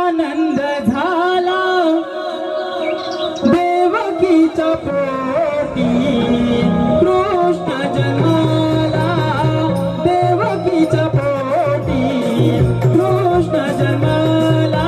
आनंद झाला देवकीच्या पोटी कृष्ण जन्माला देवकीच्या पोटी कृष्ण जन्माला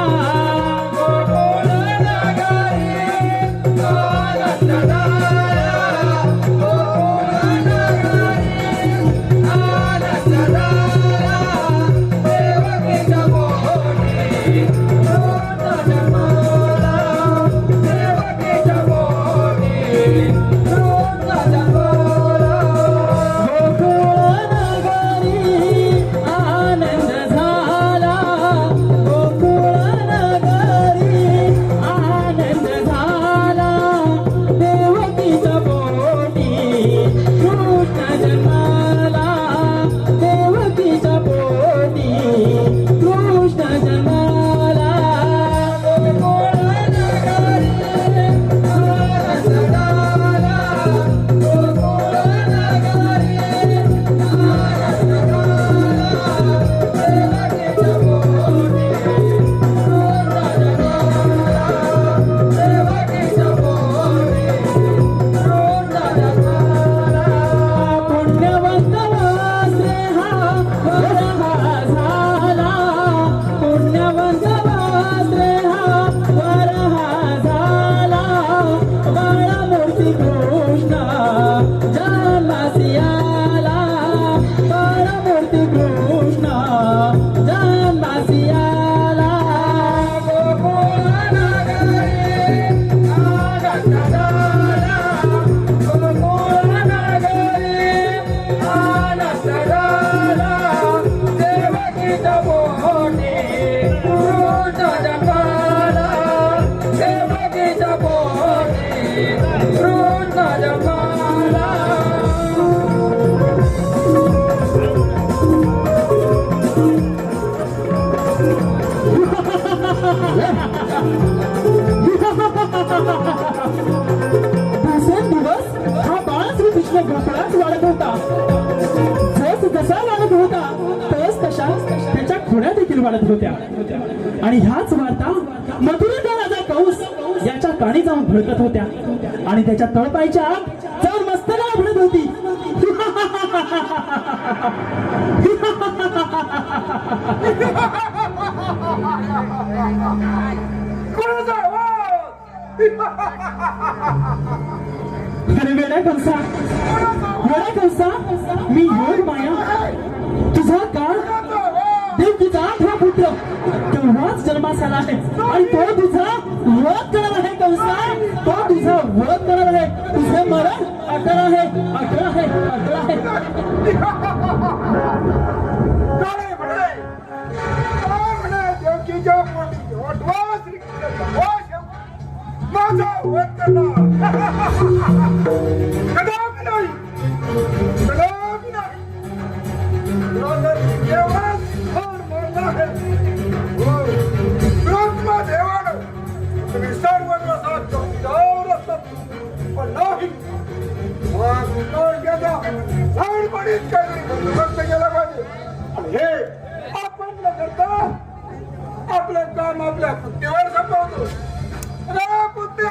दिवस हा बाळ श्रीकृष्ण गोकुळात वाढत होता. जस जसा वाढत होता तस तशा त्याच्या खोड्या देखील वाढत होत्या. आणि ह्याच वार्ता मथुरेचा राजा कंस याच्या कानी जाऊन भडकत होत्या आणि त्याच्या तळपायच्या आत जाऊन मस्तकाला भडत होती. अरे वेड्या कंसा मी योग माया तुझा काळ देवकीचा आठवा पुत्र तेव्हाच जन्मास आला आहे आणि तो तुझा वध करणार आहे. कंसा तो तुझा वध करणार आहे. तुझे मरण अटळ आहे. देवकीच्या पोटी माझा वध करणार कदापि नाही. देवानं तुम्ही सर्व पण नाही लहानपणीच काहीतरी बंदोबस्त केला पाहिजे. आणि हे आपण न करता आपलं काम आपल्या पुत्तेवर संपवतो. पुत्ते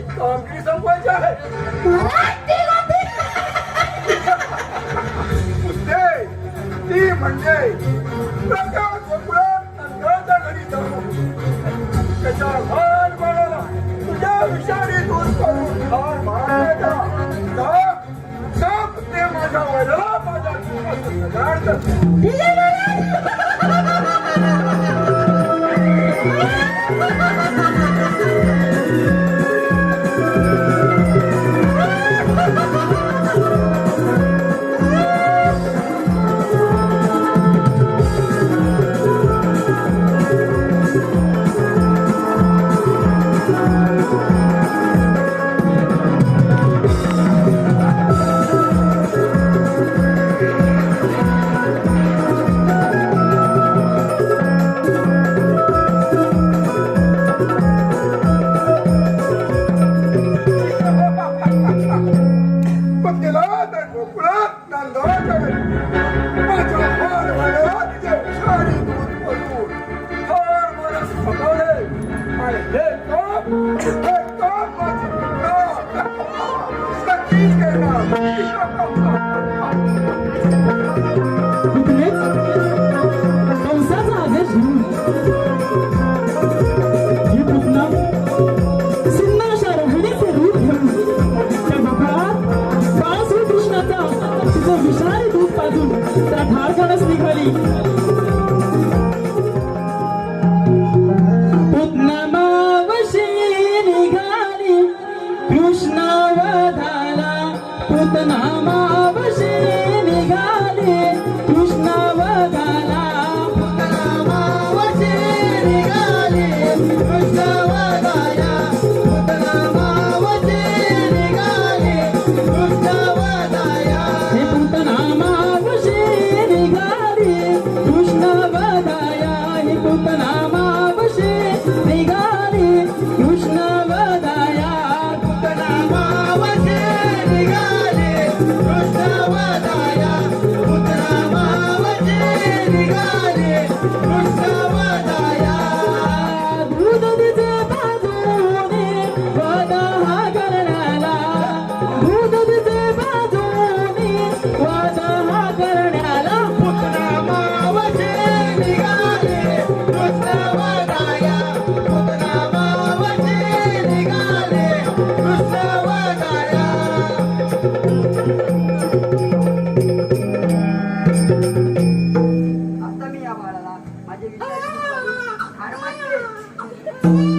कामगिरी संपवायची आहे पुसते ती म्हणजे प्रकाश गोकुळात नंदाच्या घरी जाऊन त्याच्या भान बाळाला तुझ्या विषारी दूध करून ठार मारण्याचा ते माझ्या वडिला माझ्या जीवाचं सजाड करते. तिथेच कंसाचा आदेश घेऊन ही पुतना सिंहाच्या रोहिणीचे रूप घेऊन त्या गोकुळात बाळ श्रीकृष्णाचा तिचं विषारी दूध पाजून त्या ठार करण्यास निघाली. पुतना मावशी निघाली कृष्ण वधाला. पुतना मावशी निघाली कृष्ण वधाला. पुतना मावशी निघाली कृष्ण वधाला. पुतना मावशी निघाली कृष्ण वधाला. हे पुतना मावशी निघाली कृष्ण वधाया. हे पुतना मावशी निघाली कृष्ण वधाया. पुतना मावशी निघाली कृष्ण वधाया. पुतना मावशी निघाली कृष्ण वधाया. दूध तिचे बाजूने वधा हा करण्याला. दूध तिचे बाजूने वधा हा करण्याला. पुतना मावशी निघाली कृष्ण वधाया. पुतना मावशी निघाली कृष्ण वधाया. आता मी या बाळाला माझे विचार ठार मारले.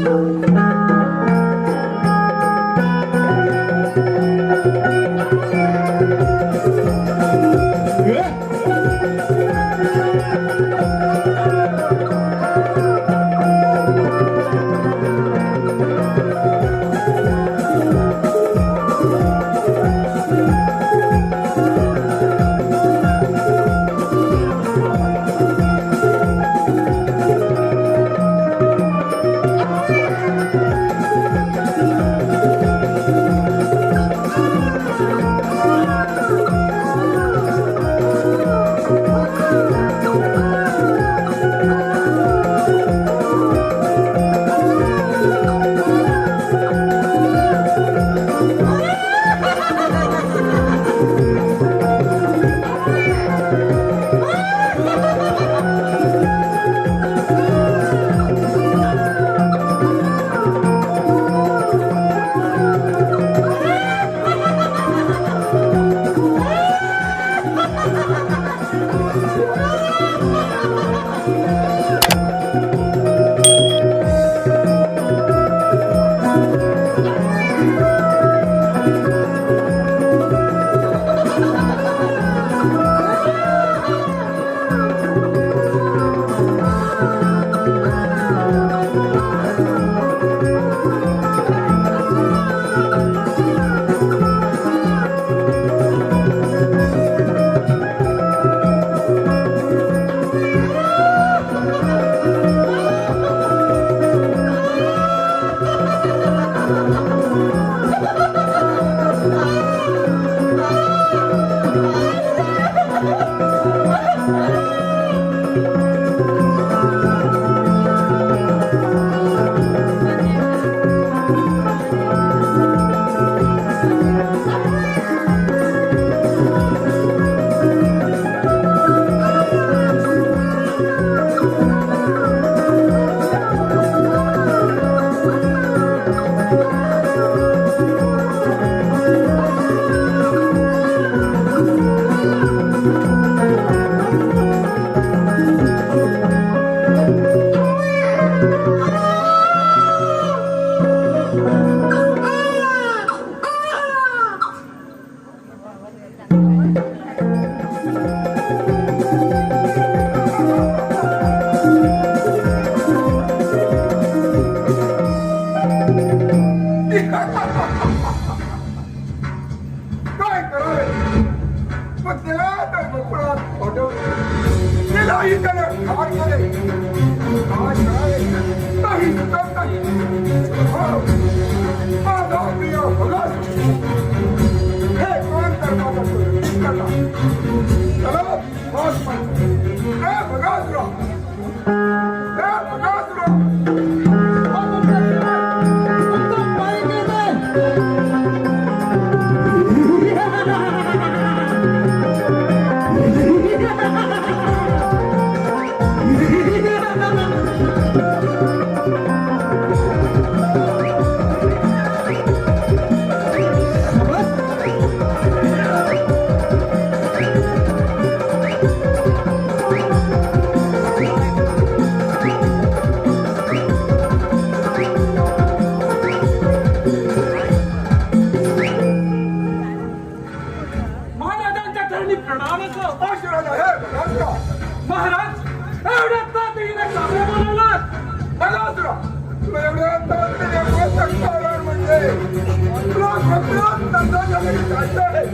आहे तुला सगळं नंदाच्या घरी जायचं आहे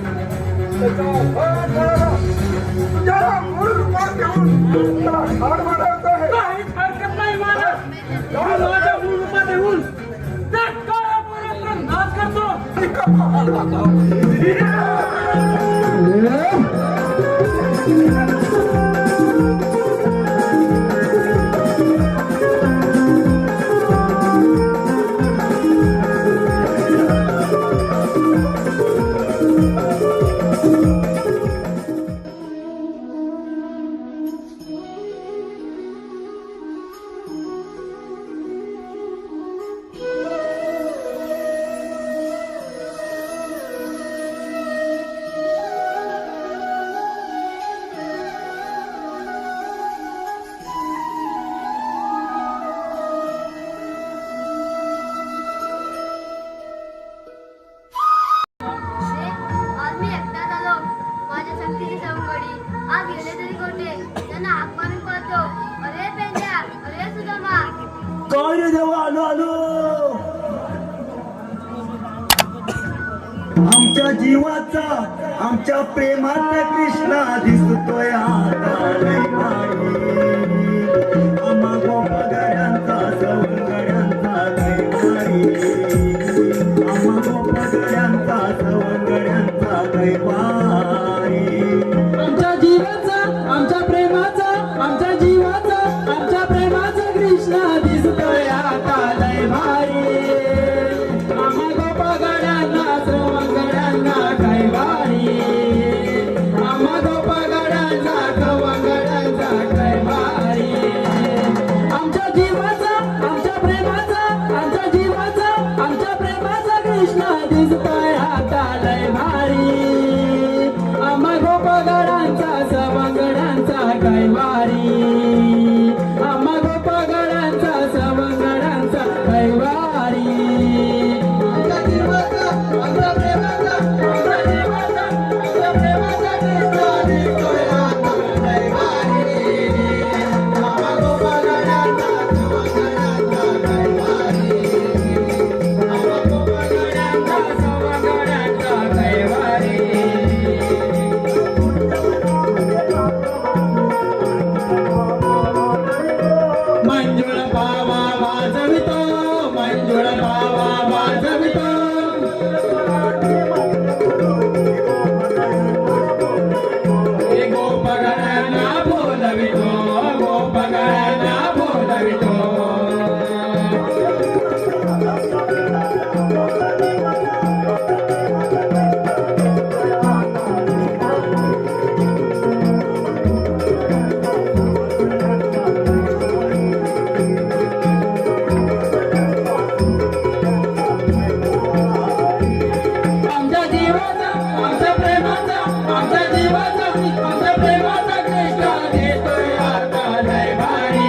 त्याचा अपमान झाला तुझ्या मूळ रूपात घेऊन त्याला ठार मारायचं आहे काहीच हरकत नाही मला माझ्या मूळ रूपात येऊन त्या काळ्या पोराचा नाच करतो आज मी एकटाच आलो माझ्या शक्तीची सवंगडी आज गेले तरी कोठे त्यांना हाक मारून पळतो अरे पेंड्या अरे सुदामा काय रे देवा आलो आलो आमच्या जीवाचा आमच्या प्रेमाचा कृष्णा दिसतोय आता लय भारी आम्हा गोपगड्यांचा सवंगड्यांचा लय भारी आम्हा गोपगड्यांचा सवंगड्यांचा लय भारी आमच्या जीवाचा आमच्या प्रेमाचा आमच्या जीवाचा आमच्या प्रेमाचा कृष्णा दिसतोय आता लय भारी आम्हा गोपागड्यांना श्रवंगड्यांना काय भारी आम्हा गोपागड्यांना श्रवंगड्यांचा काय भारी आमच्या जीवाचा आमच्या प्रेमाचा आमच्या जीवाचा आमच्या प्रेमाचा कृष्णा दिसतोय आता लय भारी आम्हा गोपागड्यांचा सवंगड्यांचा काय भारी आम्हा गोपागड्यांचा सवंगड्यांचा काय भारी आमच्या जीवाचा आमच्या प्रेमाचा आमच्या जीवाचा आमच्या प्रेमाचा कृष्णा दिसतोय आता लय भारी आम्हा गोपागड्यांचा सवंगड्यांचा काय भारी आम्हा गोपागड्यांचा सवंगड्यांचा काय भारी मंजुळ पावा वाजवितो मंजुळ पावा वाजवितो हे गोपगणांना बोलवितो गोपगणांना बोलवितो आमच्या जीवाचा आमच्या प्रेमाचा आमच्या जीवाचा आमच्या प्रेमाचा कृष्णा देतोय आता लय भारी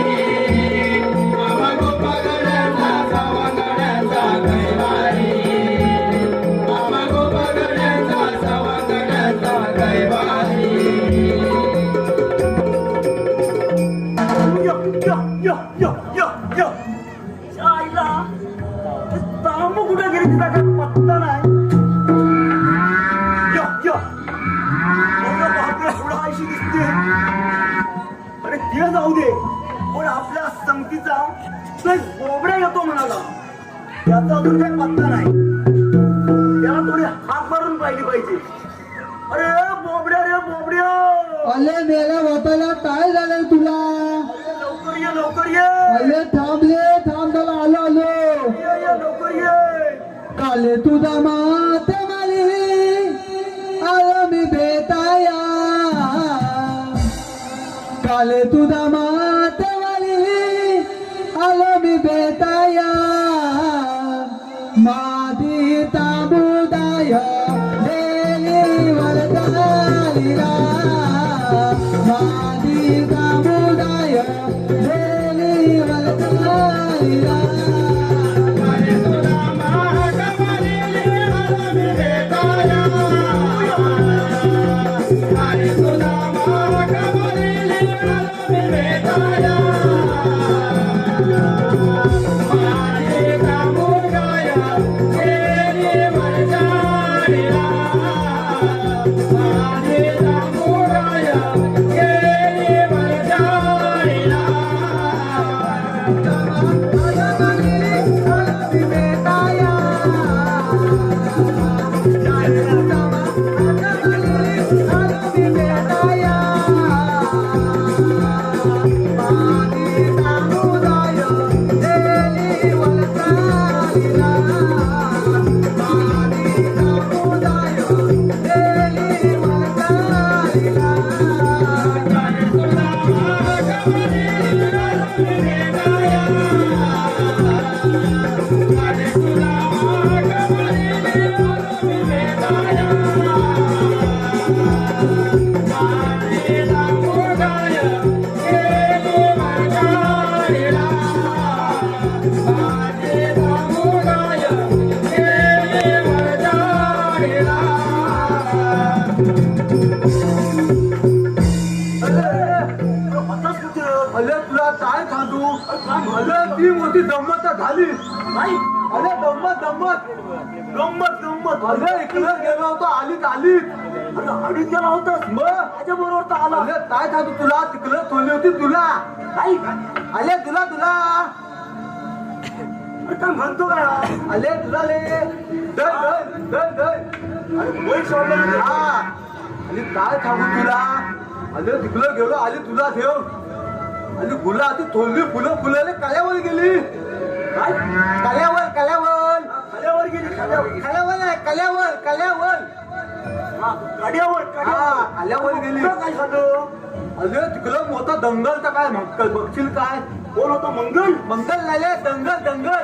आम्हा गोपागड्यांचा सवंगड्यांचा काय भारी आम्हा गोपागड्यांचा सवंगड्यांचा काय भारी आईला तांबू कुठे गेली तिचा काय पत्ता नाही अशी दिसते अरे ते जाऊ दे पण आपल्या संगतीचा बोबड्या येतो म्हणाला त्याचा अजून काही पत्ता नाही त्याला थोडी हात मारून पाहिली पाहिजे अरे बोबड्या रे बोबड्या अले मेल्या बापाला काय झालं तुला लवकर ये लवकर ये अले थांबले थांब त्याला आलो आलो ये लवकर ये काले तुझा मात माली आलो मी बेताया काले तुझा मात माली आलो मी बेताया मादी ताबुदाय देली वरदालीला मादी ताबुदाय देली वरदालीला Yeah. होती गंमत तर झाली नाही. अरे गंमत गंमत गंमत गंमत अरे इकडं गेलो होतो आलीत आलीत. अरे आलीत गेला होतास मग माझ्या बरोबर तर आला. अरे काय सांगू तुला तिकडं थोडी होती तुला नाही आले तुला तुला काय म्हणतो का आले तुला ले दर दर दर दर अरे वय सोडलं हा. आणि काय सांगू तुला अरे तिकडं गेलो आली तुला ठेव आणि गुलाबी थोरली फुलं फुलाले कल्यावर गेली. काय कल्यावर कल्यावर कल्यावर गेली कल्यावर नाही कल्यावर कल्यावर कड्यावर कल्यावर गेली. काय झालं अरे तिकडं मोठा दंगल तर काय बघशील काय कोण होता मंगल मंगल नाही दंगल दंगल.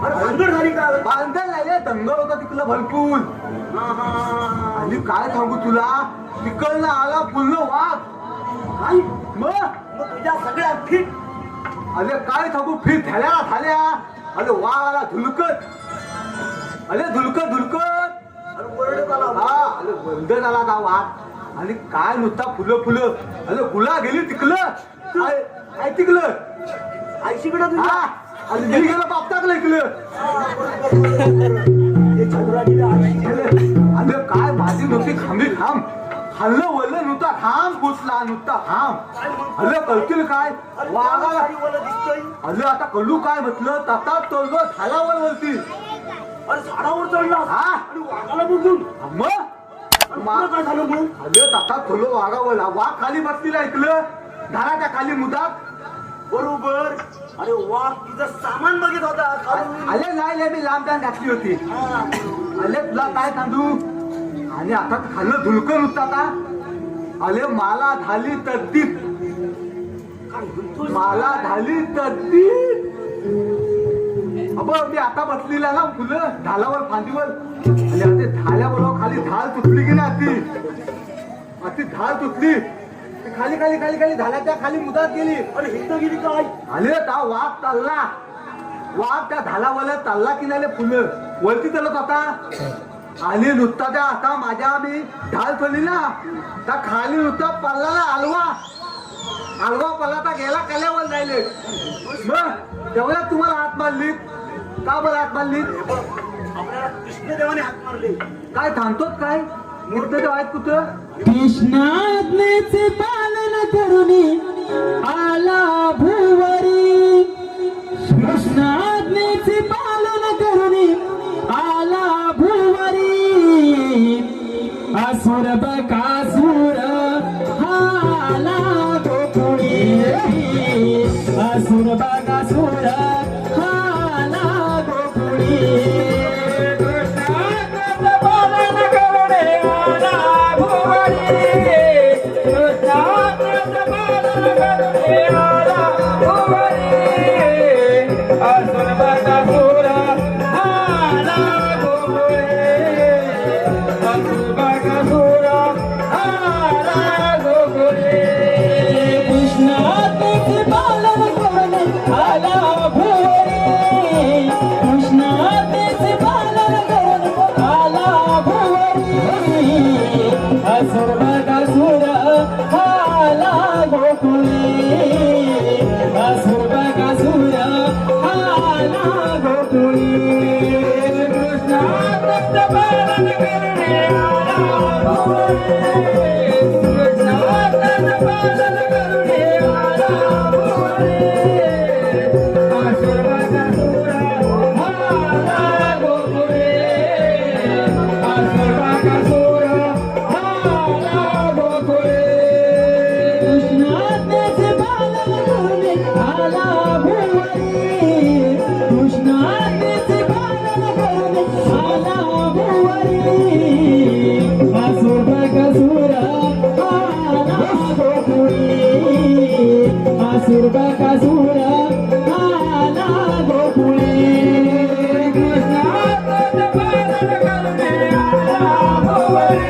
भानगड झाली का भानगड नाही दंगल होता तिकडं भरपूर. आणि काय सांगू तुला तिकडनं आला पूर्ण वाघ. काय मग तुझ्या सगळ्या फिट अरे काय सांगू फिट झाल्या झाल्या. अरे वाघ आला धुलकत अरे धुलकत धुलकत हा अरे बंद झाला का वाघ. आणि काय नुसता फुलं फुलं अरे गुला गेली तिकलं काय तिकलं आयशीकडं हा आणि गेली गेलं बाप टाकलं इकलं. अरे काय माझी नुसती खांबी थांब हल्लं वल्लं नुसता थांब घुसला नुसता थांब. अरे कळतील काय वाघाला अरे आता कळू काय म्हटलं तसा चढलो झाडावर वरती. अरे झाडावर चढला हा आणि वाघाला बघून मग काय झालं मग अरे तसा चढलो वाघावर वाघ खाली बसलेला ऐकलं झाडाच्या खाली मुदात बरोबर. अरे वाघ तुझं सामान बघित होता अरे नाही मी लांब जाण घातली होती. अरे तुला काय सांगू आणि आता खाल्लं धुलकं नुसतं आता अरे मला झाली तद्दीत मला झाली तद्दीत. अब मी आता बसलेला ना फुलं ढालावर फांदीवर आणि आता झाल्याबरोबर खाली ढाल तुटली की नाही अति ढाल तुटली खाली खाली खाली खाली झाल्याच्या खाली मुदात गेली. अरे हिंद गेली काय अरे ता वाघ चालला वाघ त्या ढालावर चालला की नाही फुलं वरती चालत होता. आणि नुसता त्या आता माझ्या मी ढाल चढली ना त्या खाली नुसता पल्लाला हलवा हलवा पल्ला तर गेला कल्यावर जायले. मग तेवढ्या तुम्हाला हात मारली का बरं हात मारली आपल्याला कृष्णदेवाने हात मारले. काय थांबतोच काय कृष्णदेव आहेत कुठं कृष्णाज्ञेचे पालन करुणी आला भुवरी. कृष्णाज्ञेचे पालन करुणी आला भुवरी. असुर बकासुर आला गोकुळी. असुर बकासुर आला गोकुळी. कृष्णाज्ञेचे पालन करुणी आला भुवरी. कृष्णाज्ञेचे पालन करुणी आला भुवरी. असुर बकासुर आला गोकुळी. असुर बकासुर आला गोकुळी. कृष्णाज्ञेचे पालन करुणी आला भुवरी. कृष्णाज्ञेचे पालन करुणी आला भुवरी. असुर बकासुर आला गोकुळी. असुर बकासुर आला गोकुळी. कृष्णाज्ञेचे पालन करुणी आला भुवरी. कृष्णाज्ञेचे पालन करुणी आला भुवरी. असुर बकासुर आला गोकुळी. असुर बकासुर आला गोकुळी. कृष्णाज्ञेचे पालन करुणी आला भुवरी. कृष्णाज्ञेचे पालन करुणी आला भुवरी. असुर बकासुर आला गोकुळी. असुर बकासुर आला गोकुळी. कृष्णाज्ञेचे पालन करुणी आला भुवरी.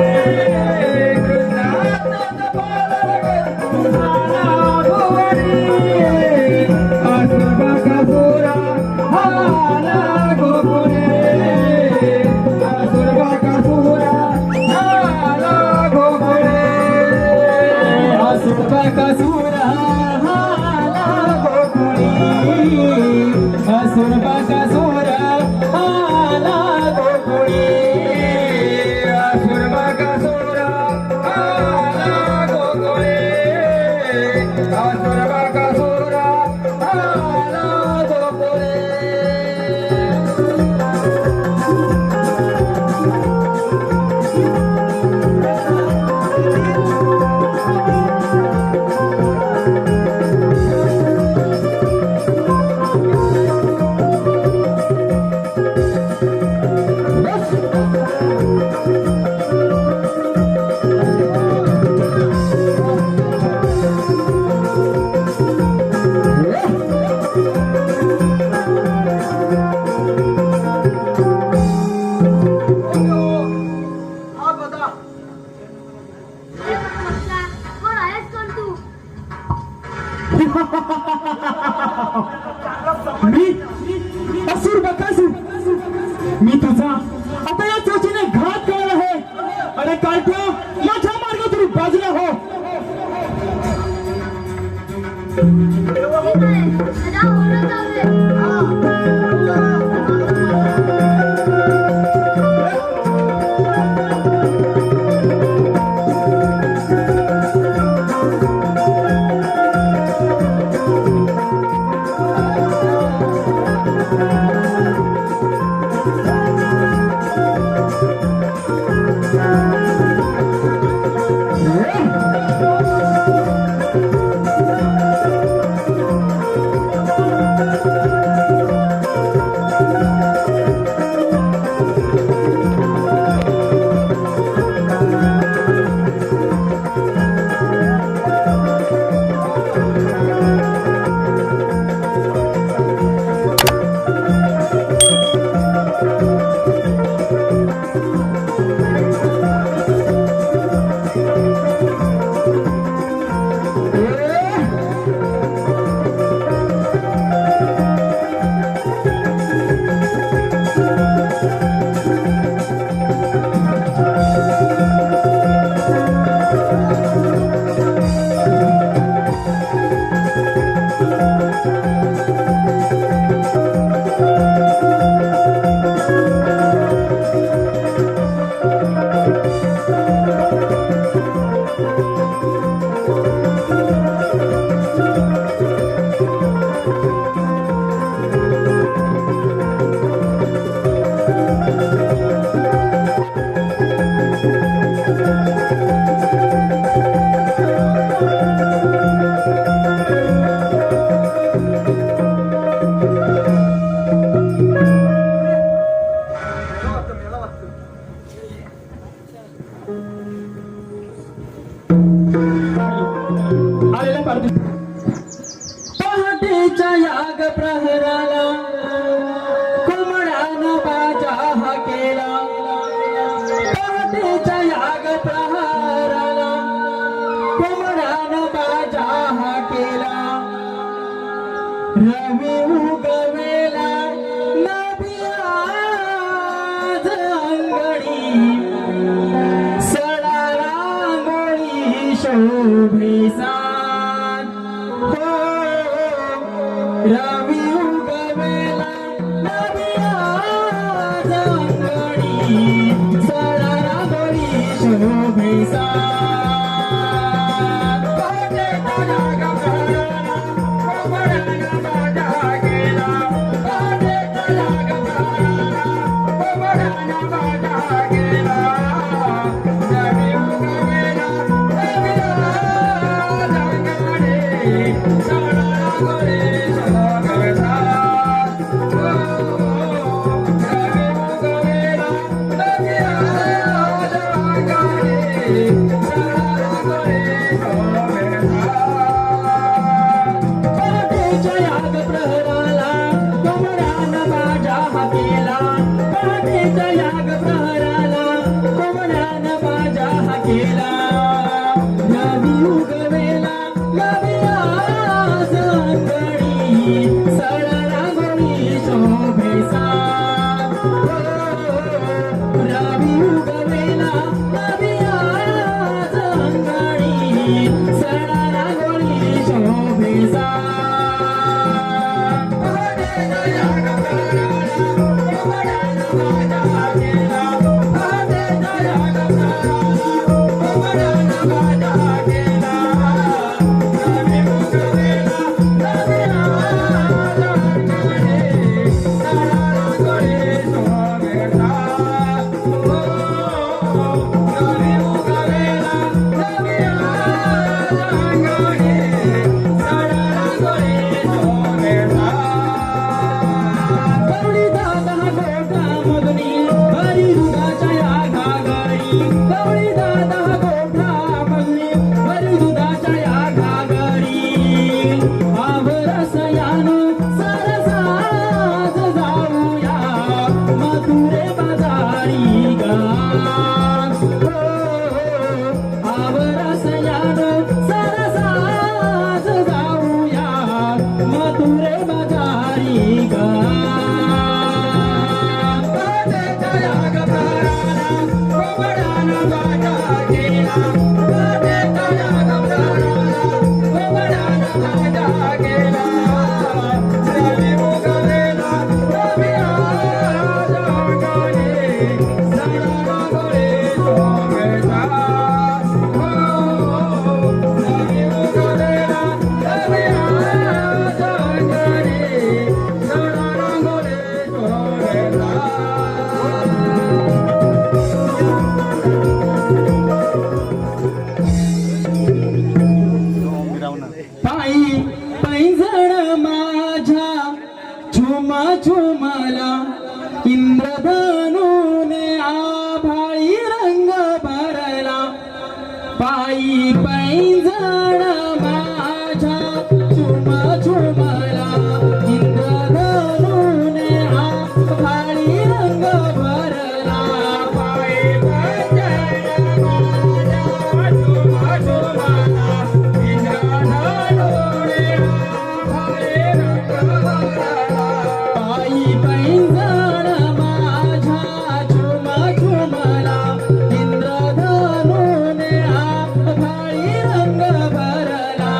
कृष्णाज्ञेचे पालन करुणी आला भुवरी. असुर बकासुर आला गोकुळी. असुर बकासुर आला गोकुळी. असुर बकासुर आला गोकुळी. बकासूर आला गोकुळी असुर बकासूर आला गोकुळी असुर बकासूर आला गोकुळी हा बघा अरे म्हटला कोण आहेस कोण तू मी असुर बकासूर मी तुझा आता या चोचीने घात करणार आहे. अरे कालट्या माझ्या मार्गातून बाजूला हो. ठीक आहे सदा ओरडत जाऊ दे. झुमला इंद्रधनुने आभाळी रंग भरला पायी पैंजण माझ्या झुम झुमला इंद्रधनुने आभाळी रंग भरला पायी पैंजण माझ्या झुम झुमला इंद्रधनुने आभाळी रंग भरला पायी पैंजण माझ्या झुम झुमला इंद्रधनुने आभाळी रंग भरला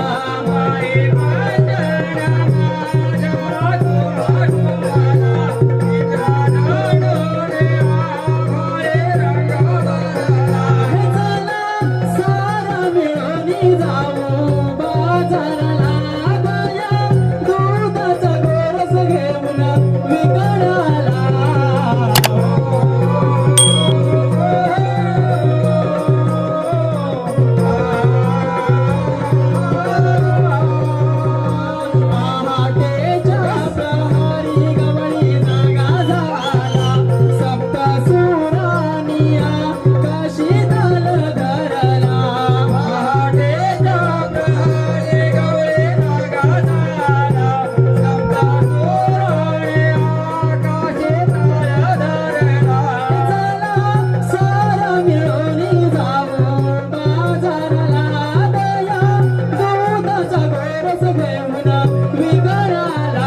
पायी पैंजण माझ्या झुम झुमला इंद्रधनुने आभाळी रंग भरला हे चला सारा मिळून जाऊ बाजारला गया दुधाचा गोरस घेऊन विकणाला पहाटेच्या प्रहरी गवळी जागा झाला सप्तसुरांनी आकाशी ताल धरला पहाटेच्या प्रहरी गवळी जागा झाला सप्तसुरांनी आकाशी ताल धरला चला सारा मिळून जाऊ बाजारला दया दुधाचा गोरस घेऊन विकणाला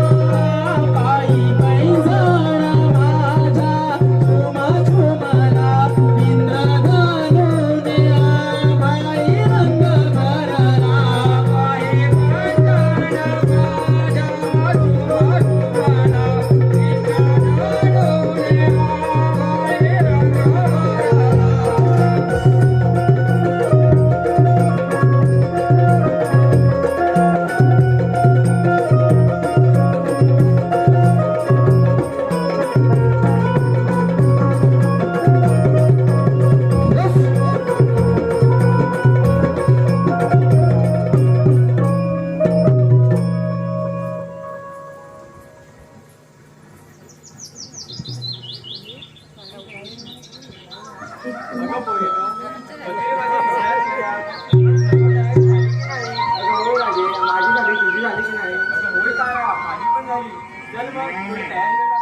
पायी पैंजण माझ्या झुम झुमला इंद्रधनुने आभाळी रंग भरला पायी पैंजण माझ्या झुम झुमला इंद्रधनुने आभाळी रंग भरला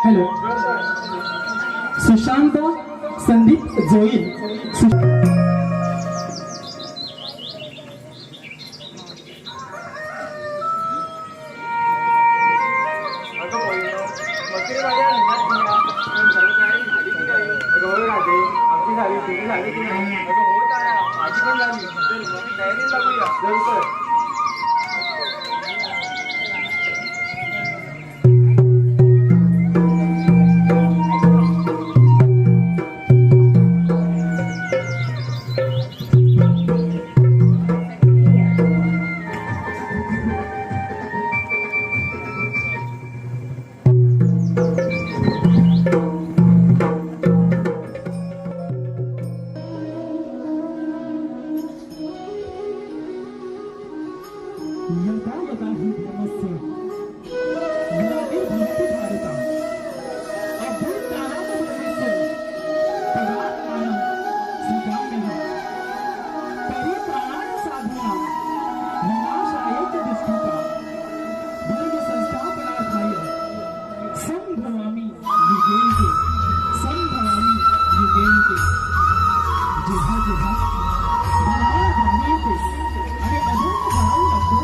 हॅलो सुशांत संदीप जोईल आमची झाली तुझी झाली की नाही माझी पण झाली तयारी लागूया यदा यदा हि धर्मस्य ग्लानिर्भवति भारत अभ्युत्थानामधर्मस्य तदात्मानं सृजाम्यहम् परित्राणाय साधूनां विनाशाय च दुष्कृतां धर्मसंस्थापनार्थाय संभवामि युगे युगे संभवामि युगे युगे जेव्हा जेव्हा धर्माला ग्लानी येते आणि अधर्म घडावू लागतो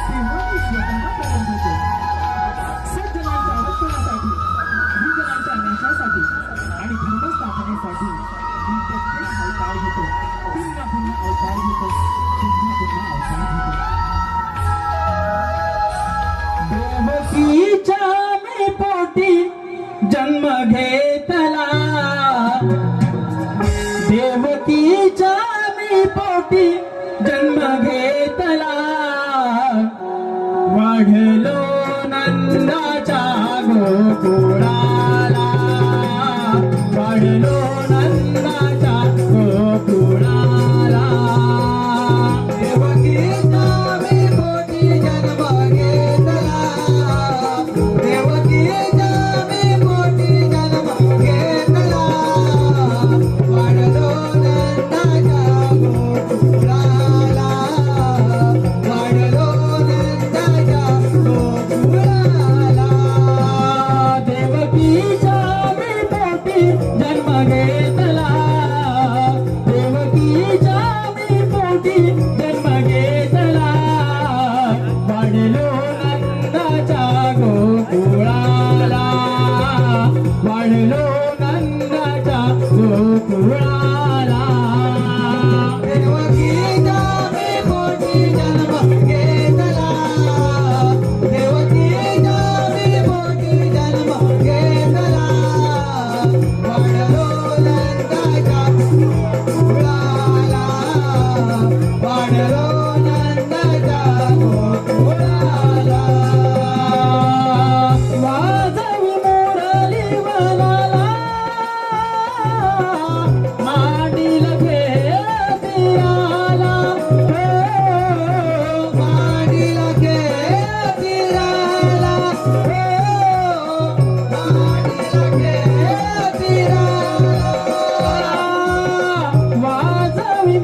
तेव्हा मी स्वतः प्रकट होतो सज्जनांच्या रक्षणासाठी विजनांच्या नाशासाठी आणि धर्मस्थापनेसाठी मी प्रत्येक अवतार घेतो पुन्हा पुन्हा अवतार घेतो पुन्हा पुन्हा अवतार घेतो देवकीच्या मी पोटी जन्म घेतला देवकीच्या मी पोटी जन्म घेतला वाढलो नंदाच्या गोकुळाला वाढलो नंदाच्या गोकुळाला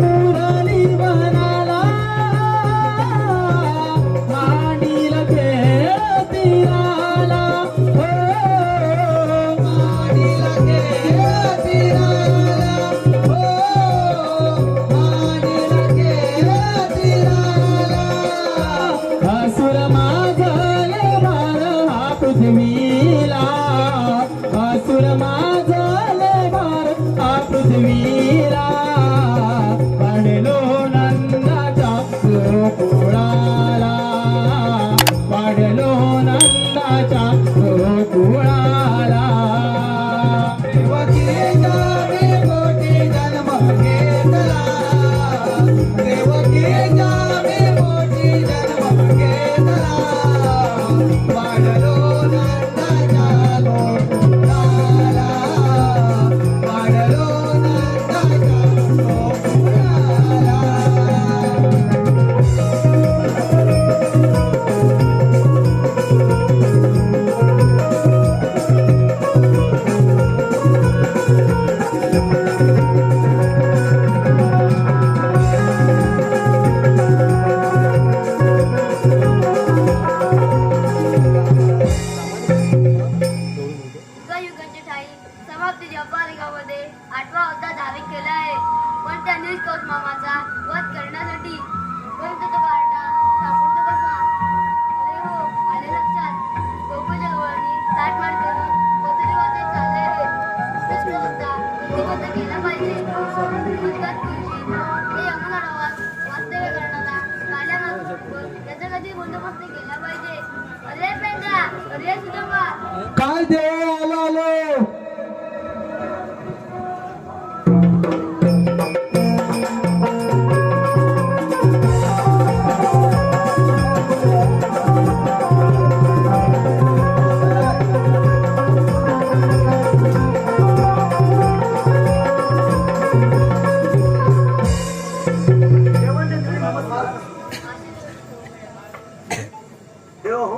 मुरली वनाला मांडील खेळ तीराला हो मांडील खेळ तीराला हो मांडील खेळ तीराला असुर माझले भार हा पृथ्वीला असुर माझले भार हा पृथ्वीला वाढलो नंदाच्या गोकुळाला वाढलो नंदाच्या गोकुळाला देवकीचा मी कोटी जन्म घेतला देवकीचा मी कोटी जन्म घेतला वाढलो नंदाच्या गोकुळाला वाढलो नंदाच्या गोकुळाला युगायुगांची ठाई समाप्ती जपारिकामध्ये 8वा अध्याय धारित केला आहे. पण त्या निष्ठोष मामाचा वध करण्यासाठी कोणता कार्टा सापडतो कसा? अरे हो, आले लक्षात. गोकुळच्या गवळणी ताटमाट करून कोथळी वाजत चालले आहे. कृष्णवंता बुद्धिबद्ध केला पाहिजे. मुलगात तुळशी ते यमुना गावात वास्तव्य करणारा काल्या माणूस त्याचा कधी बंदोबस्त केला पाहिजे. अरे पेंड्या, अरे सुदामा, काय देव आलो आलो देवांचे तुम्ही नमस्कार देव हो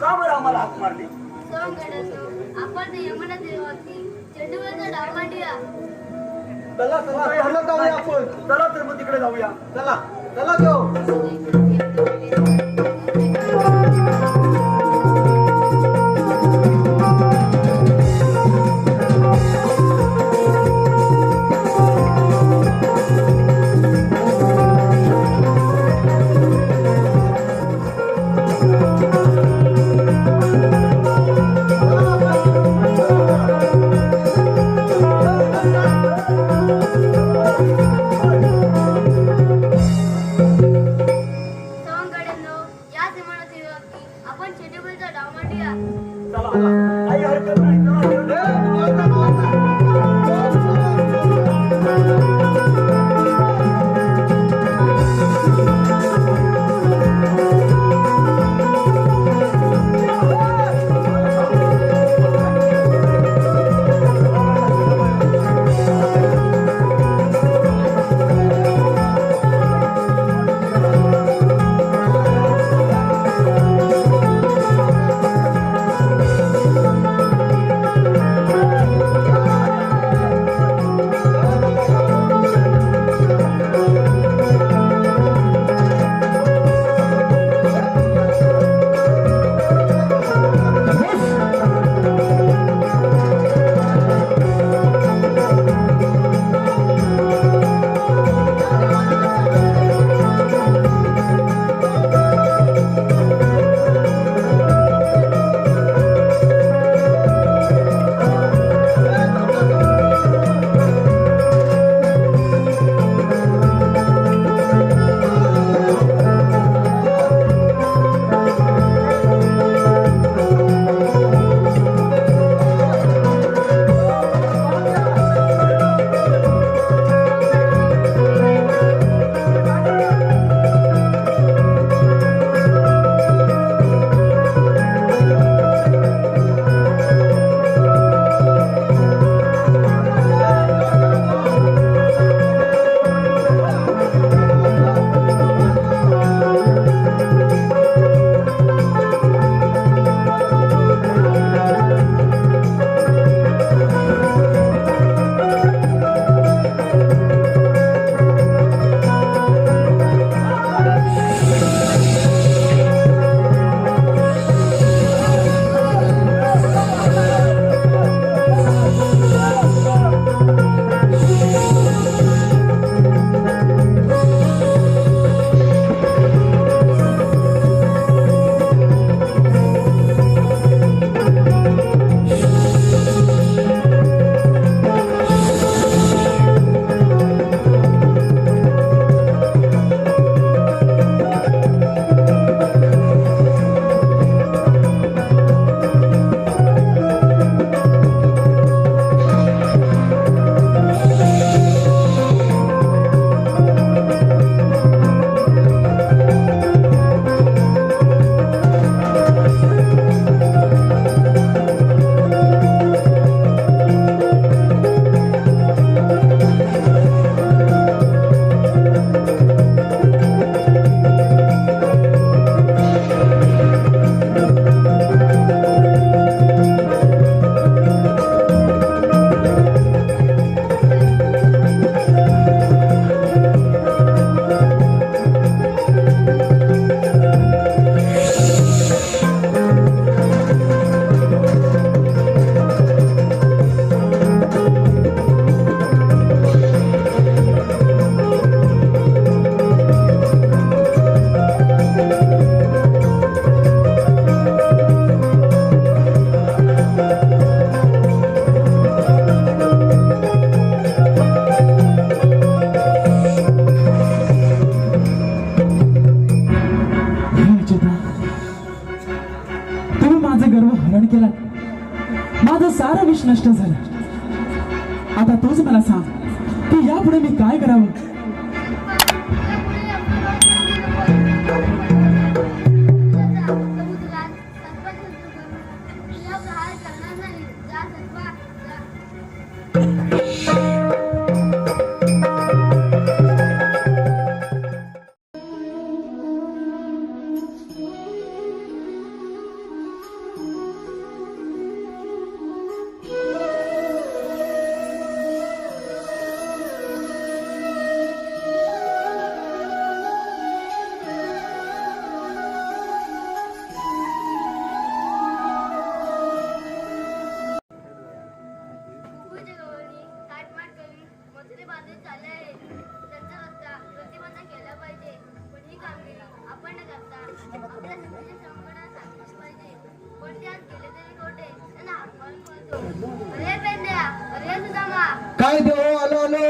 का बरं आम्हाला हाक मारली सोंगड्याचो आपण ते यमुना तीरावरती चेंडूवरचा डाव मांडूया. चला चला जाऊया आपण चला तर मग तिकडे जाऊया चला चला देव सोंगड्यानो कष्ट झालं. आता तूच मला सांग की यापुढे मी काय करावं. काय देऊ आलो आलो.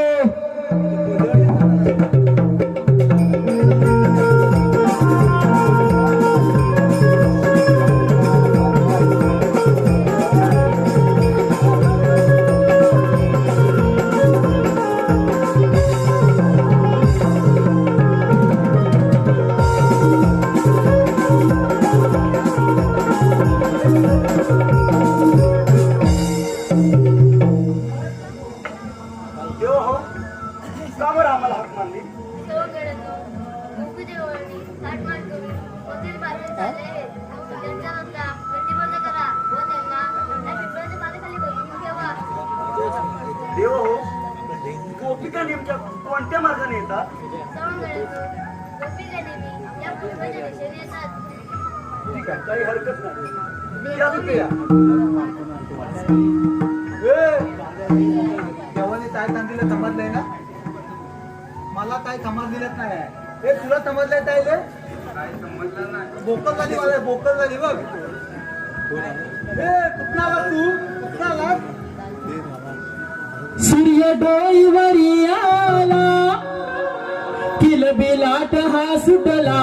देव हो का बरं आम्हाला हाक मारली. देव हो गोपिका नेमक्या कोणत्या मार्गाने येतात. ठीक आहे काही हरकत नाही. या तुम्ही या. देवाने काय सांगितलं समजलंय ना. मला काय समजलेलंच नाही आहे. हे तुला समजलंय ताईले. बोकल झाली मला बोकल झाली बघ. कुठला आला तू कुठला आला. सूर्य डोईवरी आला किलबिलाट हा सुटला.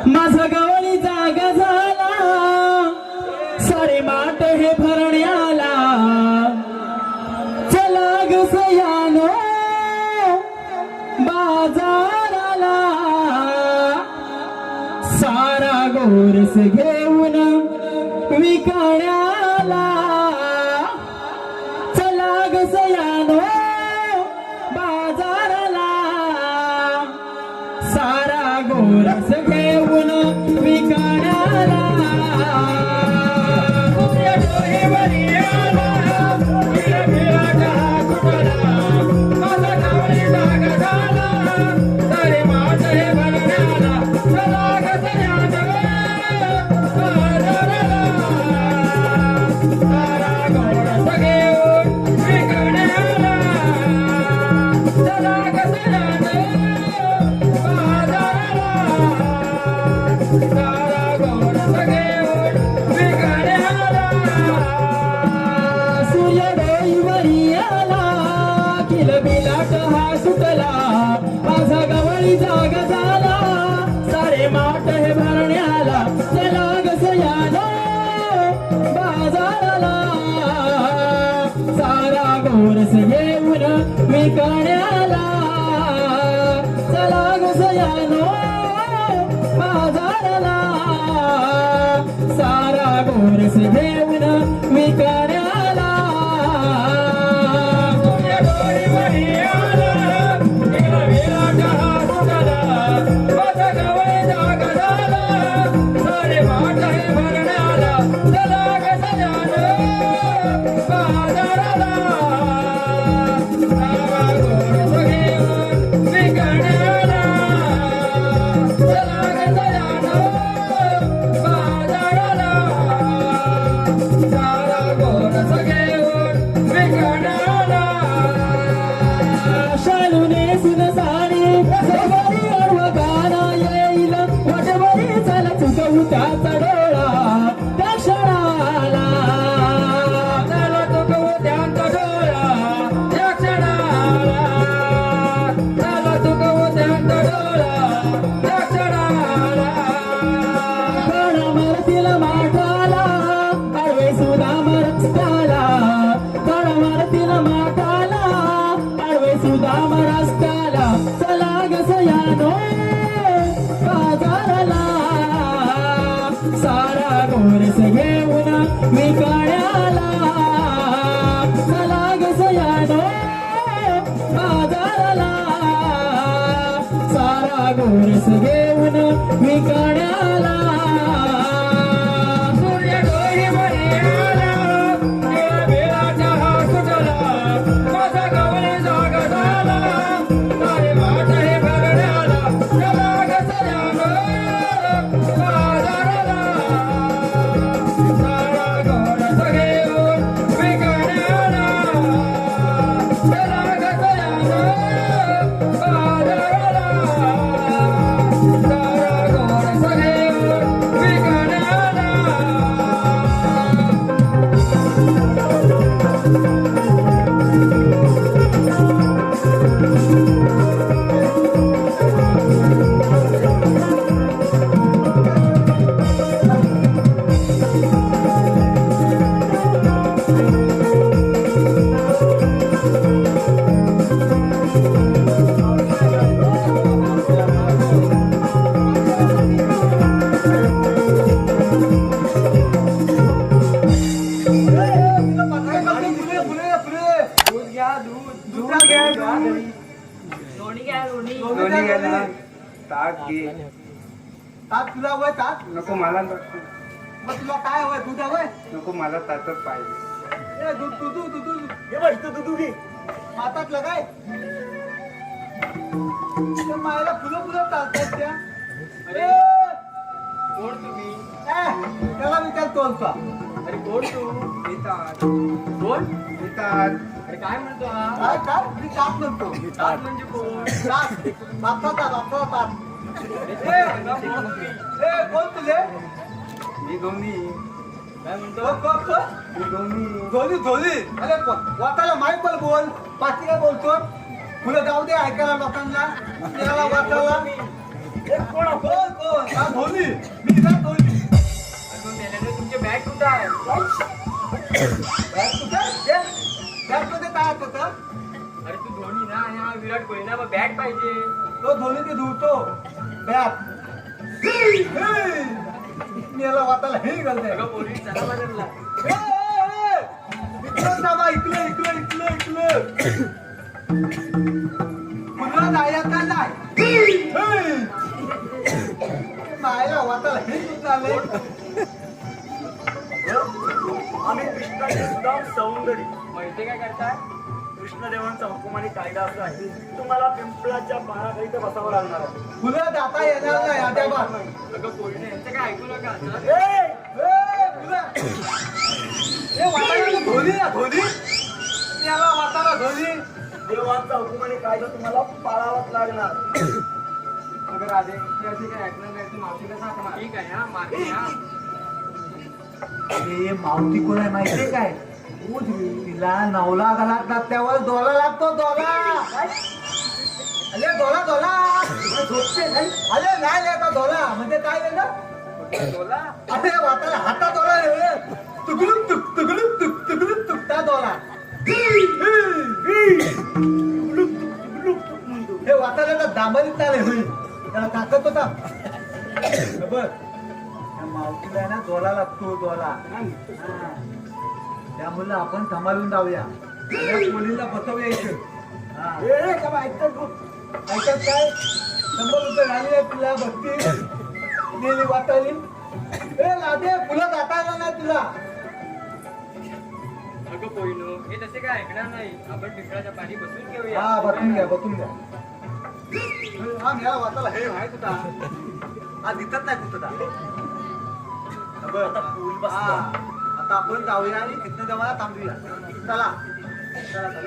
माझा गवळी जागा झाला सारे माठ हे भरण्याला. चला ग सयानो बाजाराला सारा गोरस घेऊन विकण्याला. चला ग सयानो बाजाराला सारा गोरस घेऊन विकण्याला. किलबिलाट हा सुटला माझा गवळी जागा झाला सारे माठ हे भरण्याला. चला ग सयानो बाजाराला सारा गोरस घेऊन विकण्याला. चला ग सयानो बाजाराला सारा गोरस घेऊन विकण्याला. सारा गोर गोरस घेऊन विकाण्याला सूर्य डोळीवरी आला, निळा बेलाचा हा सुटला, माझा गवळी जागा झाला, तारे वाट हे बघण्याला, चला घसऱ्या बाजाराला, सारा गोरस घेऊन विकाण्याला, चला घसऱ्या बाजाराला, सारा गोरस घेऊन विकाण्याला. दोन्ही घ्या ना. ताक घे. ताक तुला हवंय ताक? नको मला नको. मग तुला काय हवंय? दूध हवंय? नको मला ताकच पाहिजे. ए, दूध दूध दूध दूध हे बघ इथं तू घे. मातातलं काय? त्या मायला फुलं फुलं चालतात त्या. अरे कोण तुम्ही? त्याला विचार तोलचा. अरे कोण तू? येतात. कोण? येतात. अरे काय म्हणतो हा? काय काय? मी ताक म्हणतो. ताक म्हणजे कोण? ताक. बापचा ताक. ए, कोण तुझे? मी दोन्ही. काय म्हणतो? कोण? मी दोन्ही. धोनी. अरे वाटायला माहीत पण बोल. बाकी काय बोलतो? फुलं जाऊ दे ऐकायला लोकांना. त्याला वाटायला. कोण? हा धोनी. मी ना धोनी. तुमचे बॅग कुठं आहे? बॅटमध्ये काय होतं? अरे तू धोनी ना आणि हा विराट कोहली ना, बॅट पाहिजे. तो धोनी ते धुतो बॅट. याला वाटायला हे घालतंय. अगं पोलीस चला बदलला. इकडं पुन्हा जायला काय जाय मायला वाटायला हे झालंय. आम्ही कृष्णाचे सुदाम सौंदर्य. माहिती काय करताय? कृष्णदेवांचा हुकुम आणि कायदा असा आहे, तुम्हाला पिंपळाच्या पानाखाली बसावं लागणार आहे. पुन्हा जाता येणार नाही आता बा. अगं पोलीस यांचं काय ऐकू नका. धोनी याला वाटायला धोनी. देवांचा हुकुम आणि कायदा तुम्हाला पाळावाच लागणार. अगं राधे ते असे काय ऐकणार नाही. तू मावशीला सांग ना. ठीक आहे हा, मारते हा. अरे मावती कोण आहे माहितीये काय? तिला नवला लागतात त्यावर डोला लागतो डोला. अरे डोला झोपते नाही. अरे नाही का डोला म्हणजे काय आहे ना? बोला. अरे वाटायला हातात डोला आहे. तुकडुक तुक त्या डोला. हे वाटायला दांबरीत चालेल होईल. त्याला ताकद होता बघ. त्या मावतीला आहे ना डोला लागतो डोला. त्यामुळे आपण सांभाळून जाऊया. त्या मुलीला बसवूया इथे. ऐकत काय? 100 रुपये झाले तुला बसती नेली वाटायली. ए लादे फुलं गाठायला नाही तुला. अगं पोहिनो हे तसे काय ऐकणार नाही. आपण पिंपळाच्या पाणी बसून घेऊया. हा बसून घ्या. हा मला वाटायला हे माहित होता. हा दिसत नाही कुठं आता पूल बसला. आता आपण जाऊया आणि तिथनं जमाला थांबूया. चला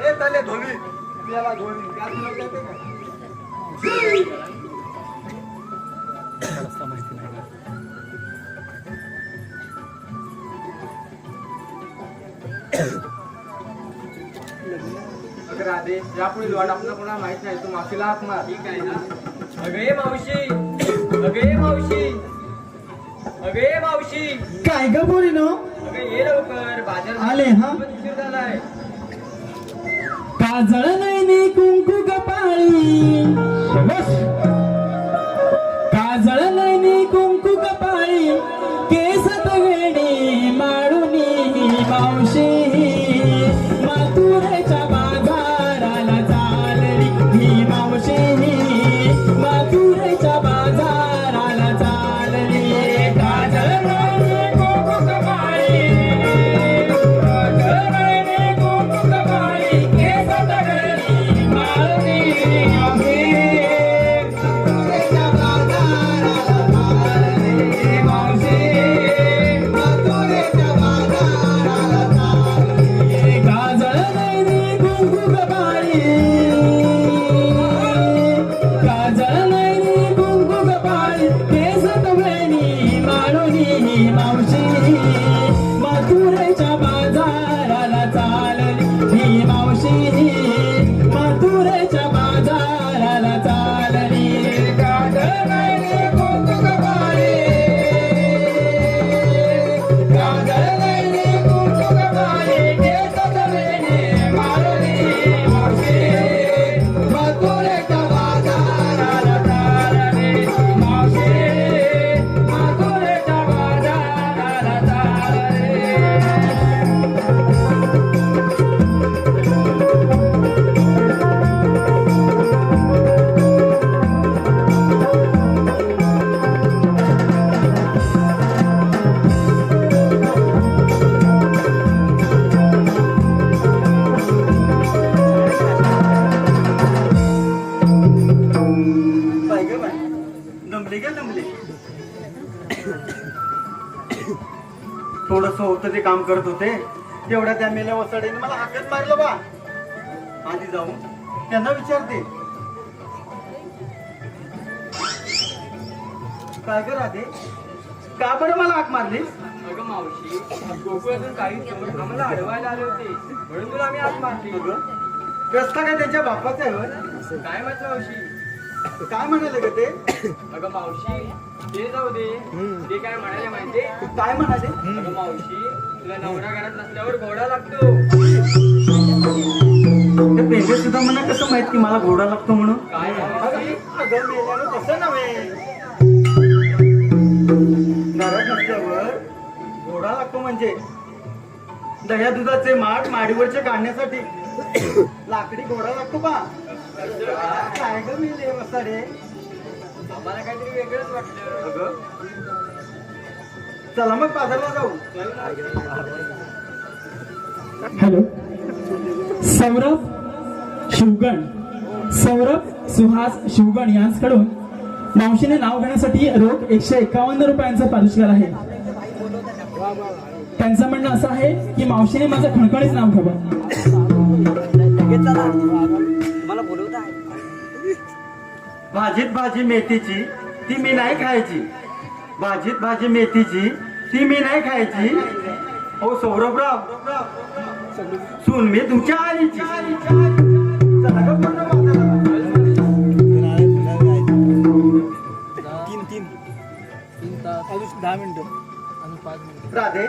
ए चले धोनी. त्याला धोनी त्या तुला कळते का? अगं राधे यापुढे वाट आपल्याला कोणाला माहित नाही. तू मावशीला हाक मार. ठीक आहे ना? अगे मावशी. अगे मावशी. अगे मावशी. काय ग पोरीनो? अगं ये लवकर. बाजार आले हा. उशीर झालाय. काजळ नैनी कुंकू कपाळी. काजळ नैनी कुंकू कपाळी. केसत वेणी माळुनी मावशी. मातुरेच्या बाजाराला चालली ही मावशी. मातुरे बाई ग बाई, दमले का दमले. थोडस होतं ते काम करत होते तेवढ्या त्या मेल्या वसाडीने मला हाकत मारलं बा. आधी जाऊन त्यांना विचारते काय कर राहते का बरं मला हाक मारलीस. अगं मावशी गोकुळातून काही चोर आम्हाला अडवायला आले होते म्हणून तुला आम्ही हात मारली. अगं रस्ता काय त्यांच्या बापाचा आहे होय? काय म्हटलं मावशी. काय म्हणाले ग ते. अगं मावशी ते जाऊ दे ते काय म्हणाले माहितीये. काय म्हणाले. अगं मावशी तुला नवरा घरात नसल्यावर घोडा लागतो. ते पेंडे सुद्धा म्हणा कसं माहित की मला घोडा लागतो म्हणून. काय मावशी? अगं मेल्यानं तसं नव्हे, घरात नसल्यावर घोडा लागतो म्हणजे दह्या दुधाचे माठ माडीवरचे काढण्यासाठी लाकडी घोडा लागतो का. काय ग मेले वसाडे. आम्हाला काहीतरी वेगळंच वाटलं. अगं चला मग बाजारला जाऊ. हॅलो, सौरभ शिवगण, सौरभ सुहास शिवगण यांच्याकडून मावशीने नाव घेण्यासाठी रोख 151 रुपयांचा पारितोषिक आहे. त्यांचं म्हणणं असं आहे की मावशीने माझं खणखणीत नाव घ्यावं. मला बोलवत आहे. भाजीत भाजी मेथीची ती मी नाही खायची. भाजीत भाजी मेथीची ती मी नाही खायची. हो सौरभराव, सून मी तुमच्या आईची. चला ग पूर्ण बाजाराला. राधे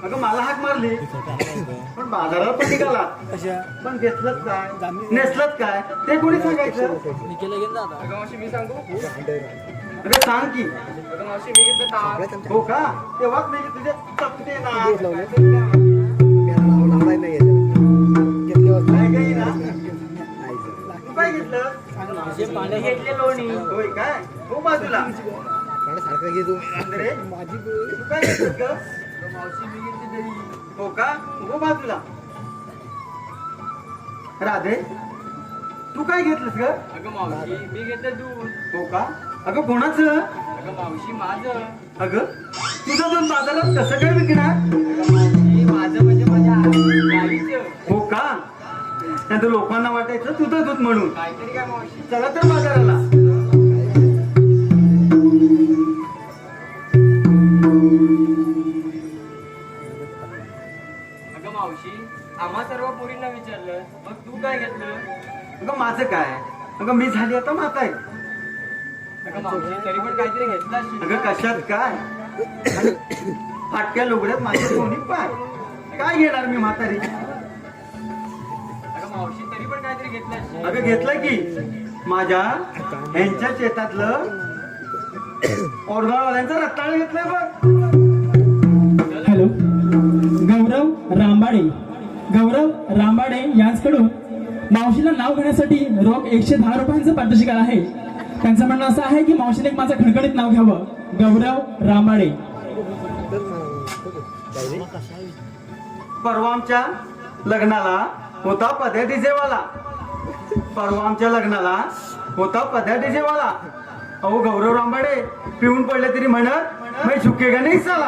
अगं मला हाक मारली पण बाजाराला पण निघाला. पण घेतलंच काय नेसलंच काय ते कोणी सांगायचं. अगं मावशी मी सांगू. अगं सांग की. अगं मावशी मी घेतलं ताक. हो का तेव्हाच मी तुझे चपटे ना काय काही ना. तू काय घेतलं. पाणी घेतले लोणी. होय काय हो बाजूला. रे, तू काय घेतलं ग. अगं मावशी मी घेतली दही. हो का हो बाजूला. राधे तू काय घेतलंस ग. अगं मावशी मी घेतलं दूध. हो का अगं कोणाचं. अगं मावशी माझं. अगं तुझं दूध बाजारात कसं काय विकणार. अगं मावशी माझं म्हणजे माझ्या आईचं. हो का नाही तर लोकांना वाटायचं तुझं दूध म्हणून. काहीतरी काय मावशी. चला तर बाजाराला. अगं मावशी आम्हा सर्व पोरींना विचारलं मग तू काय घेतलं. अगं माझं काय. अगं मी झाली आता म्हातारी. अगं मावशी तरी पण काहीतरी घेतलं असेल. अगं कशात काय आणि फाटक्या लुगड्यात माझे दोन्ही पाय. काय घेणार मी म्हातारी. अगं मावशी तरी पण काहीतरी घेतलं असेल. अगं घेतलं की माझ्या ह्यांच्या शेतातलं ओरगाववाल्यांचं रताळ घेतलंय बघ. हॅलो, गौरव रांबाडे यांच्याकडून मावशीला नाव घेण्यासाठी रोख 110 रुपयांचं पारितोषिक आहे. त्यांचं म्हणणं असं आहे की मावशीने माझं खणखणीत नाव घ्यावं. गौरव रांबाडे. परवा आमच्या लग्नाला होता पद्या डीजेवाला. परवा आमच्या लग्नाला होता पद्या डीजेवाला. अहो गौरव रांबाडे पिऊन पडले तरी म्हणत मैं झुकेगा नाही साला.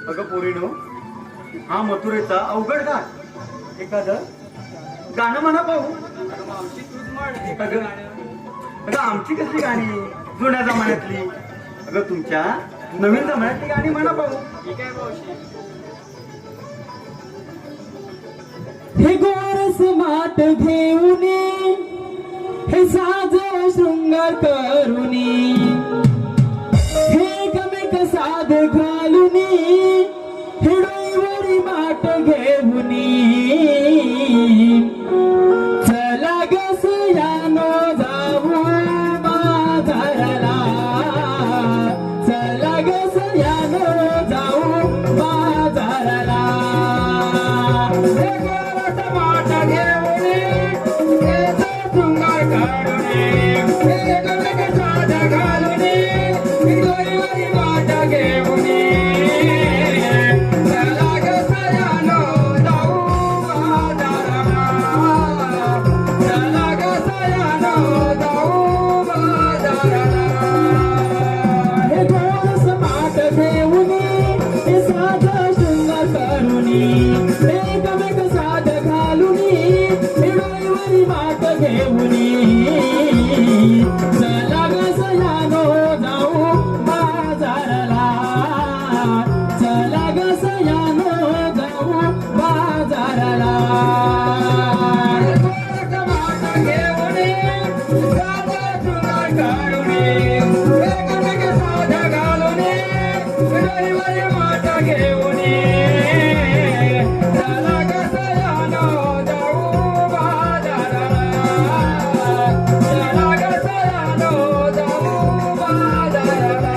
अगं पोरीनो हा मथुरेचा अवघड घाट. एखादं गाणं म्हणा पाहू. अगं मावशी तूच म्हण अगं एखादं गाणं. अगं आमची कसली गाणी जुन्या जमान्यातली. अगं तुमच्या नवीन जमण्याची गाणी म्हणा पाहू. ठीक आहे मावशी. हे गोरस माट घेऊनी हे साज शृंगार करुनी हे गमेक साध घालुनी हे डोईवरी माट घेऊनी चला गस यानो जाऊ बाजारला चला गस यानो जाऊ बाजारला हे गोरस माट घेऊनी हे शृंगार करुनी हे गमेक साध घालुनी हे डोईवरी माट घेऊनी चला गस यानो जाऊ बाजारला चला गस यानो जाऊ बाजारला हे गोरस माट घेऊनी हे साध शृंगार करुनी हे गमेक साध घालुनी हे डोईवरी माट घेऊनी चला गस यानो जाऊ बाजारला चला गस यानो जाऊ बाजारला हे गोरस माट घेऊनी साध शृंगार करुनी हे गमेक साध घालुनी हे डोईवरी माट घेऊनी चला गस यानो जाऊ बाजारला चला गस यानो जाऊ बाजारला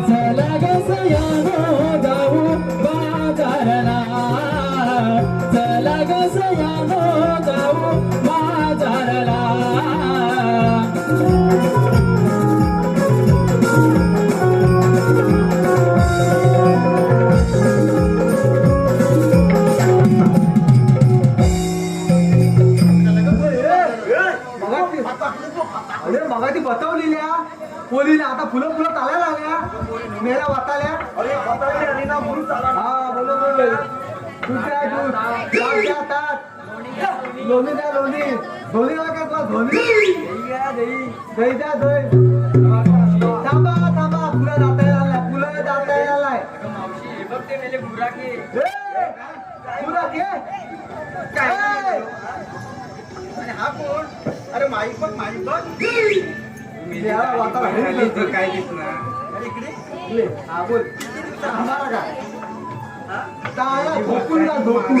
चला गस यानो जाऊ बाजारला चला गस यानो जाऊ बाजारला अरे मगाची बसवलेल्या पोलीने आता फुलं फुलं चालायला लागल्या मेल्या वाचाल्या. अरे हाताने आणि ना म्हणून चाला. हा बरोबर दूध द्या दूध ताक द्या ताक लोणी द्या लोणी धोनी काय तुला धोनी दही द्या दही. थांबा थांबा फुलं जाता यायला फुलं जाता यायला मावशी हे बघ ते मेले गुराके. फुलं घे काय. आणि हा कोण. अरे माईक बघ माईक बघ. काय दिसणार. इकडे हा बोल आम्हाला काय त्याला झोपून का झोपून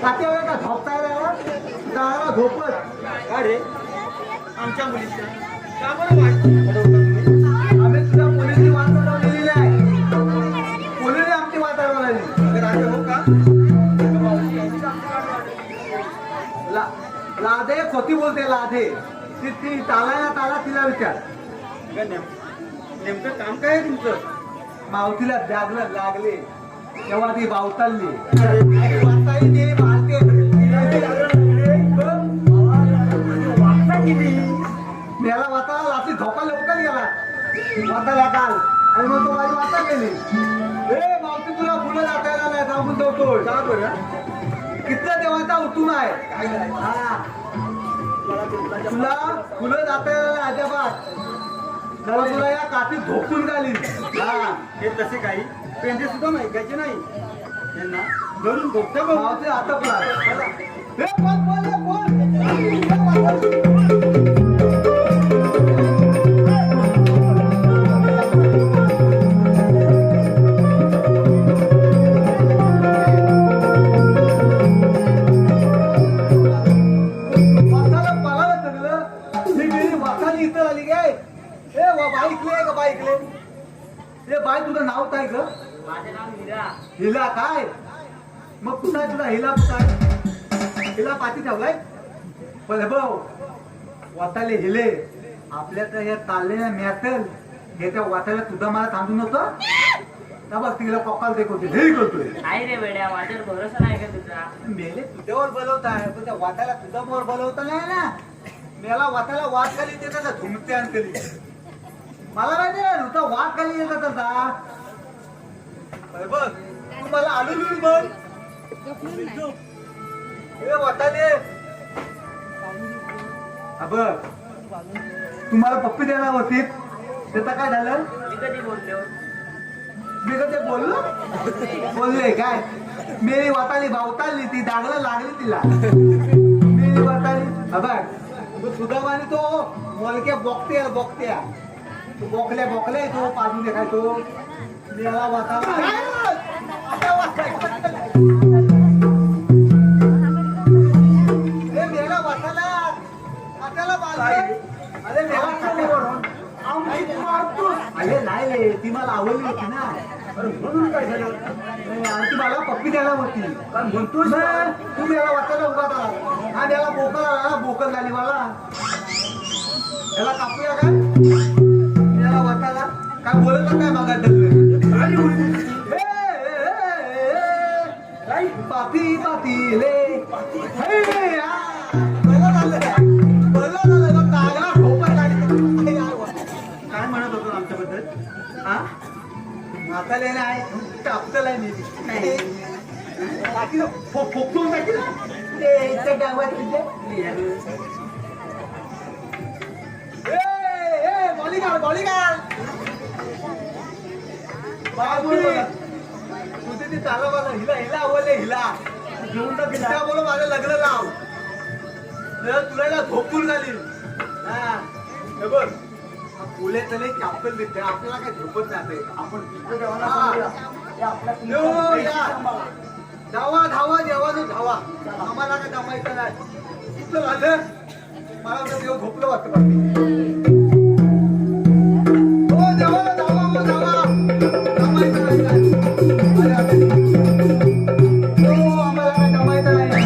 काटे वेळ का झोपता यायला त्याला झोपत का रे आमच्या मुलीच्या का बरं वाटतं? आम्ही तुझ्या मुलीची वाट बनवलेली आहे. मुलीने आमची वाट बनवली. राजा हो का? लादे खोटी बोलते लादे ती ताला ताला तिला विचार. नेमकं काम काय आहे तुमचं? मावतीला जागलं लागले तेव्हा ती बावतालली वाचाई ते मारते त्याला वाचायला लाची झोका लवकर गेला वाचायला काल आणि मग तो माझी वाचा गेली. ए मावती तुला फुलं जातायला नाही सांगून ठेवतो. का बरं? किती देवाचा उठून आहे हा तुला फुलं जातायला नाही अजिबात. जरा तुला या काठीत झोपून झाली. हा हे तसे काही पेंढे सुद्धा ऐकायचे नाही. यांना धरून झोपते बघ. मावती आता पण हे कोण कोण बाई तुझं नाव काय ग. माझं नाव मीरा. हिला काय मग कुठं आहे तुला हिला कुठं आहे. हिला पाठी ठेवलाय पण भाऊ वाटाले हिले आपल्या तर या ताल्लेल्या मॅटल हे त्या वाटायला तुझा मला थांबू नव्हतं. बघ तिला कोकाल दे कोणते हे करतोय. नाही रे बेड्या माझ्यावर भरोसा नाही का तुझा. मेले तुझ्यावर बोलवत आहे पण त्या वाटायला तुझा मोर बोलवता नाही ना. मेला वाटायला वाट खाली देतात झुमते आणली. मला माहिती आहे नुसतं वाट खाली येतात आता. बघ तू मला आलो मी बघ हे वाटाले बघ तुम्हाला पप्पी देणार होती त्याचं काय झालं. मी कधी बोललो मी कधी बोललो बोलले काय मेरी वाताली भावताली ती दागला लागली तिला मेरी वाताली बघ सुदामाने तो मोलक्या बोकत्या बोकत्या तो बोकल्या बोकल्या तो पाजून देखाय तो मेला वाताला मेला वाताला वाताला बाजले अरे मेला अरे नाही रे ती मला आवडली होती ना अरे म्हणून काय झालं आणि ती मला पप्पी द्यायला होती काय म्हणतोस तू याला वाटायला उभा झाला आणि याला बोकल आला बोकल झाली मला याला कापूया काय याला वाटायला काय बोलत काय मागा आणि बोलली. पाती पाती ले हे, हा. बरं झालं नागला ठोकर लागली काय म्हणत होतो आमच्याबद्दल हा म्हाताले नाही टापतला नाही बाकी फोकून टाकील ते इथं गावात बॉलिगार बॉलिगार तुझे ते चाला मला हिला हिला आवडले हिला घेऊन तर बिस्टा बोल माझं लग्न लाव तुला झोपून झाली हा हे बघ फुले तले कॅप्टन देते आपल्याला काय झोपत जाते आपण धावा धावा देवानं धावा आम्हाला काय जमायचं नाही कुठलं झालं मला वाटतं देव झोपलं वाटतं हो देवाला धावा मग धावा जमायचं नाही काय. हो आम्हाला काय जमायचं नाही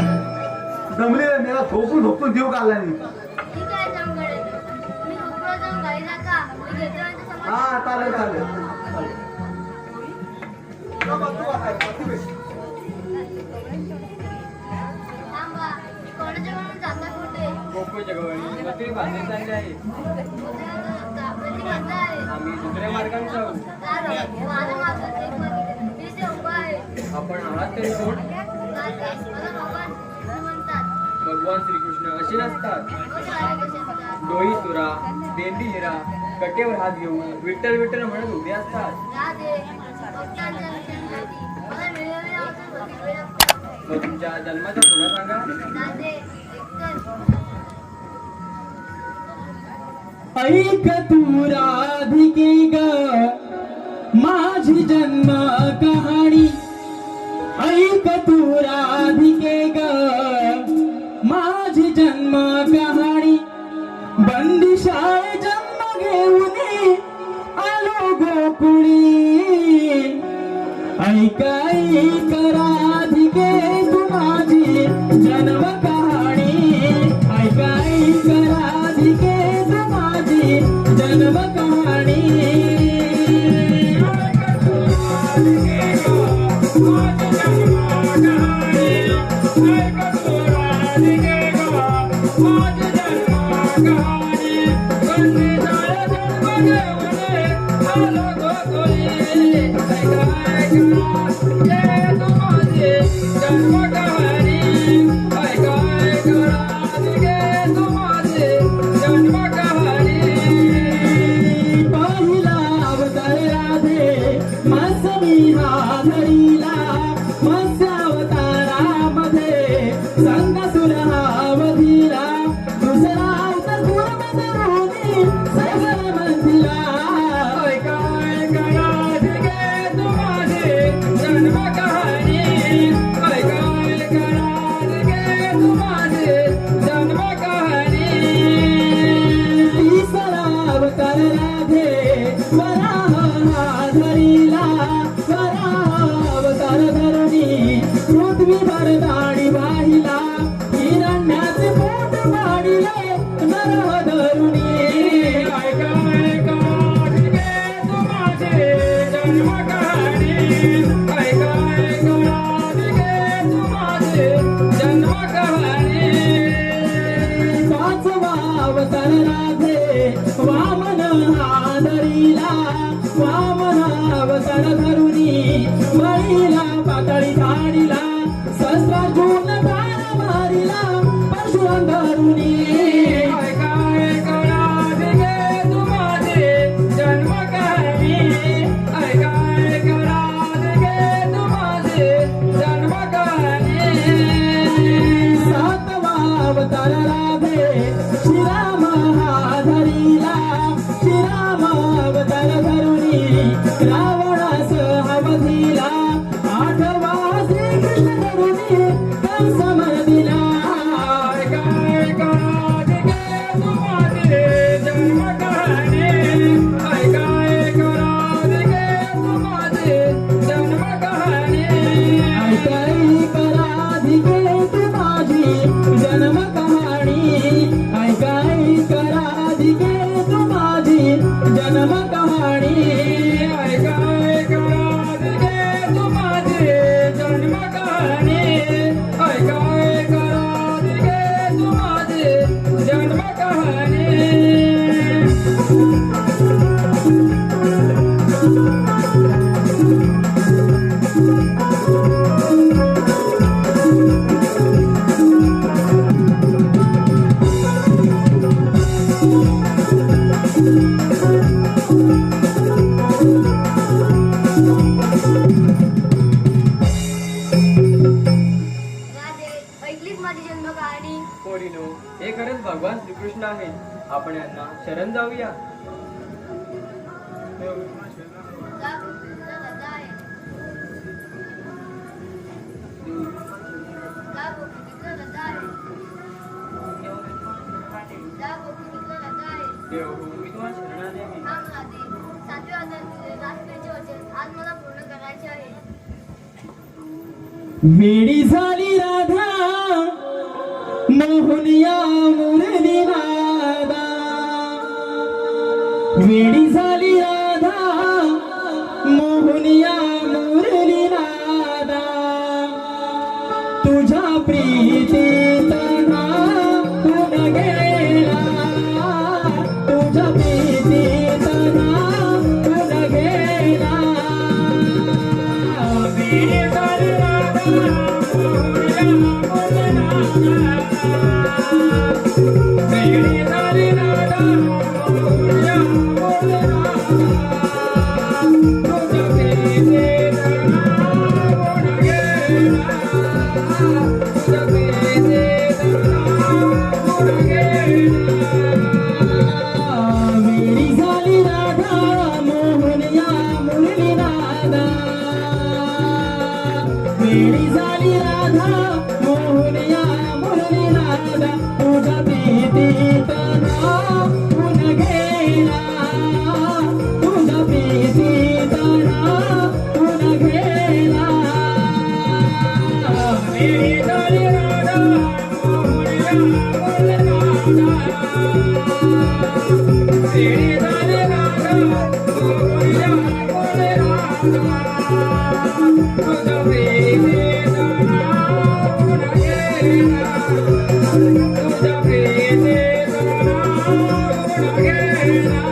जमले मला झोपून झोपून देव काढला नाही ठीक आहे जमगडे तुम्ही झोपला जाऊन गाडी नका मी घेतो आणि समोर हा चालेल चालेल थांबा कोणाच्या म्हणून जाता कुठे गोकुळच्या गवळणी मथुरी बांधणी चालली आहे आपल्याची मजा आहे आम्ही दुसऱ्या मार्गाने जाऊ माझं मागं ते बघितलं मी ते उभा आहे आपण आहात तरी कोण जातेस मला भगवान म्हणतात भगवान श्रीकृष्ण असे नसतात मग मला कसे म्हणतात डोई तुरा देंडी हिरा कटेवर हात घेऊन विठ्ठल विठ्ठल म्हणत उभे असतात राधे भक्तांच्या विषयांसाठी मला मिळवले वेळ मग तुमच्या जन्माचा पुन्हा सांगा राधे एकतर ऐक तू राधिके ग माझी जन्म कहाणी ऐक तू राधिके ग माझी जन्म कहाणी बंदिशाळे जन्म घेऊन आलो गोकुळी ऐक ऐक राधिके तू माझी जन्म कहाणी ऐक ऐक राधिके तू माझी जन्म कहाणी पहिला अवतार राधे मत्स्यमी हा धरीला मत्स्यावतारामध्ये संघसुर हा वधिला दुसरा अवतार गुरुमधुनी सगळ मंदिरा तिसरा अवतार राधे वराह हा धरीला वराह अवतार धरणी पृथ्वी भरदाणी वाहिला हिरण्याचे पोट पाडिले नरह धरुणी पाचवा अवतार राधे वामन हा धरीला वामन अवतार धरुणी बळीला पातळी काढिला शस्त्रार्जुन बाण मारिला परशुराम धरुणी जन्म कहाणी भगवान श्रीकृष्ण आहेत. आपण यांना शरण जाऊया. जा गोपिका दादा आहे. जा गोपिका दादा आहे. जा गोपिका दादा आहे. देव मी तुम्हाला शरणागती. थांब राधे. 7व्या अध्यायातील राष्ट्राचे वचन आज मला पूर्ण करायचे आहे. वेडी झाली राधा मोहनिया मुरली नादा. वेडी झाली राधा मोहनिया मुरली नादा. तुझ्या प्रीतीत नाहून गेला. तुझ्या प्रीतीत नाहून गेला. वेडी झाली वेडी झाली राधा मोहनिया मुरली नादा. तुझ्या प्रीतीत नाहून गेला. तुझ्या प्रीतीत नाहून गेला. वेडी झाली राधा मोहनिया मुरली नादा. वेडी झाली राधा मोहनिया मुरली नादा. तुझ्या प्रीतीत नाहून गेला. तुझ्या प्रीतीत नाहून गेला.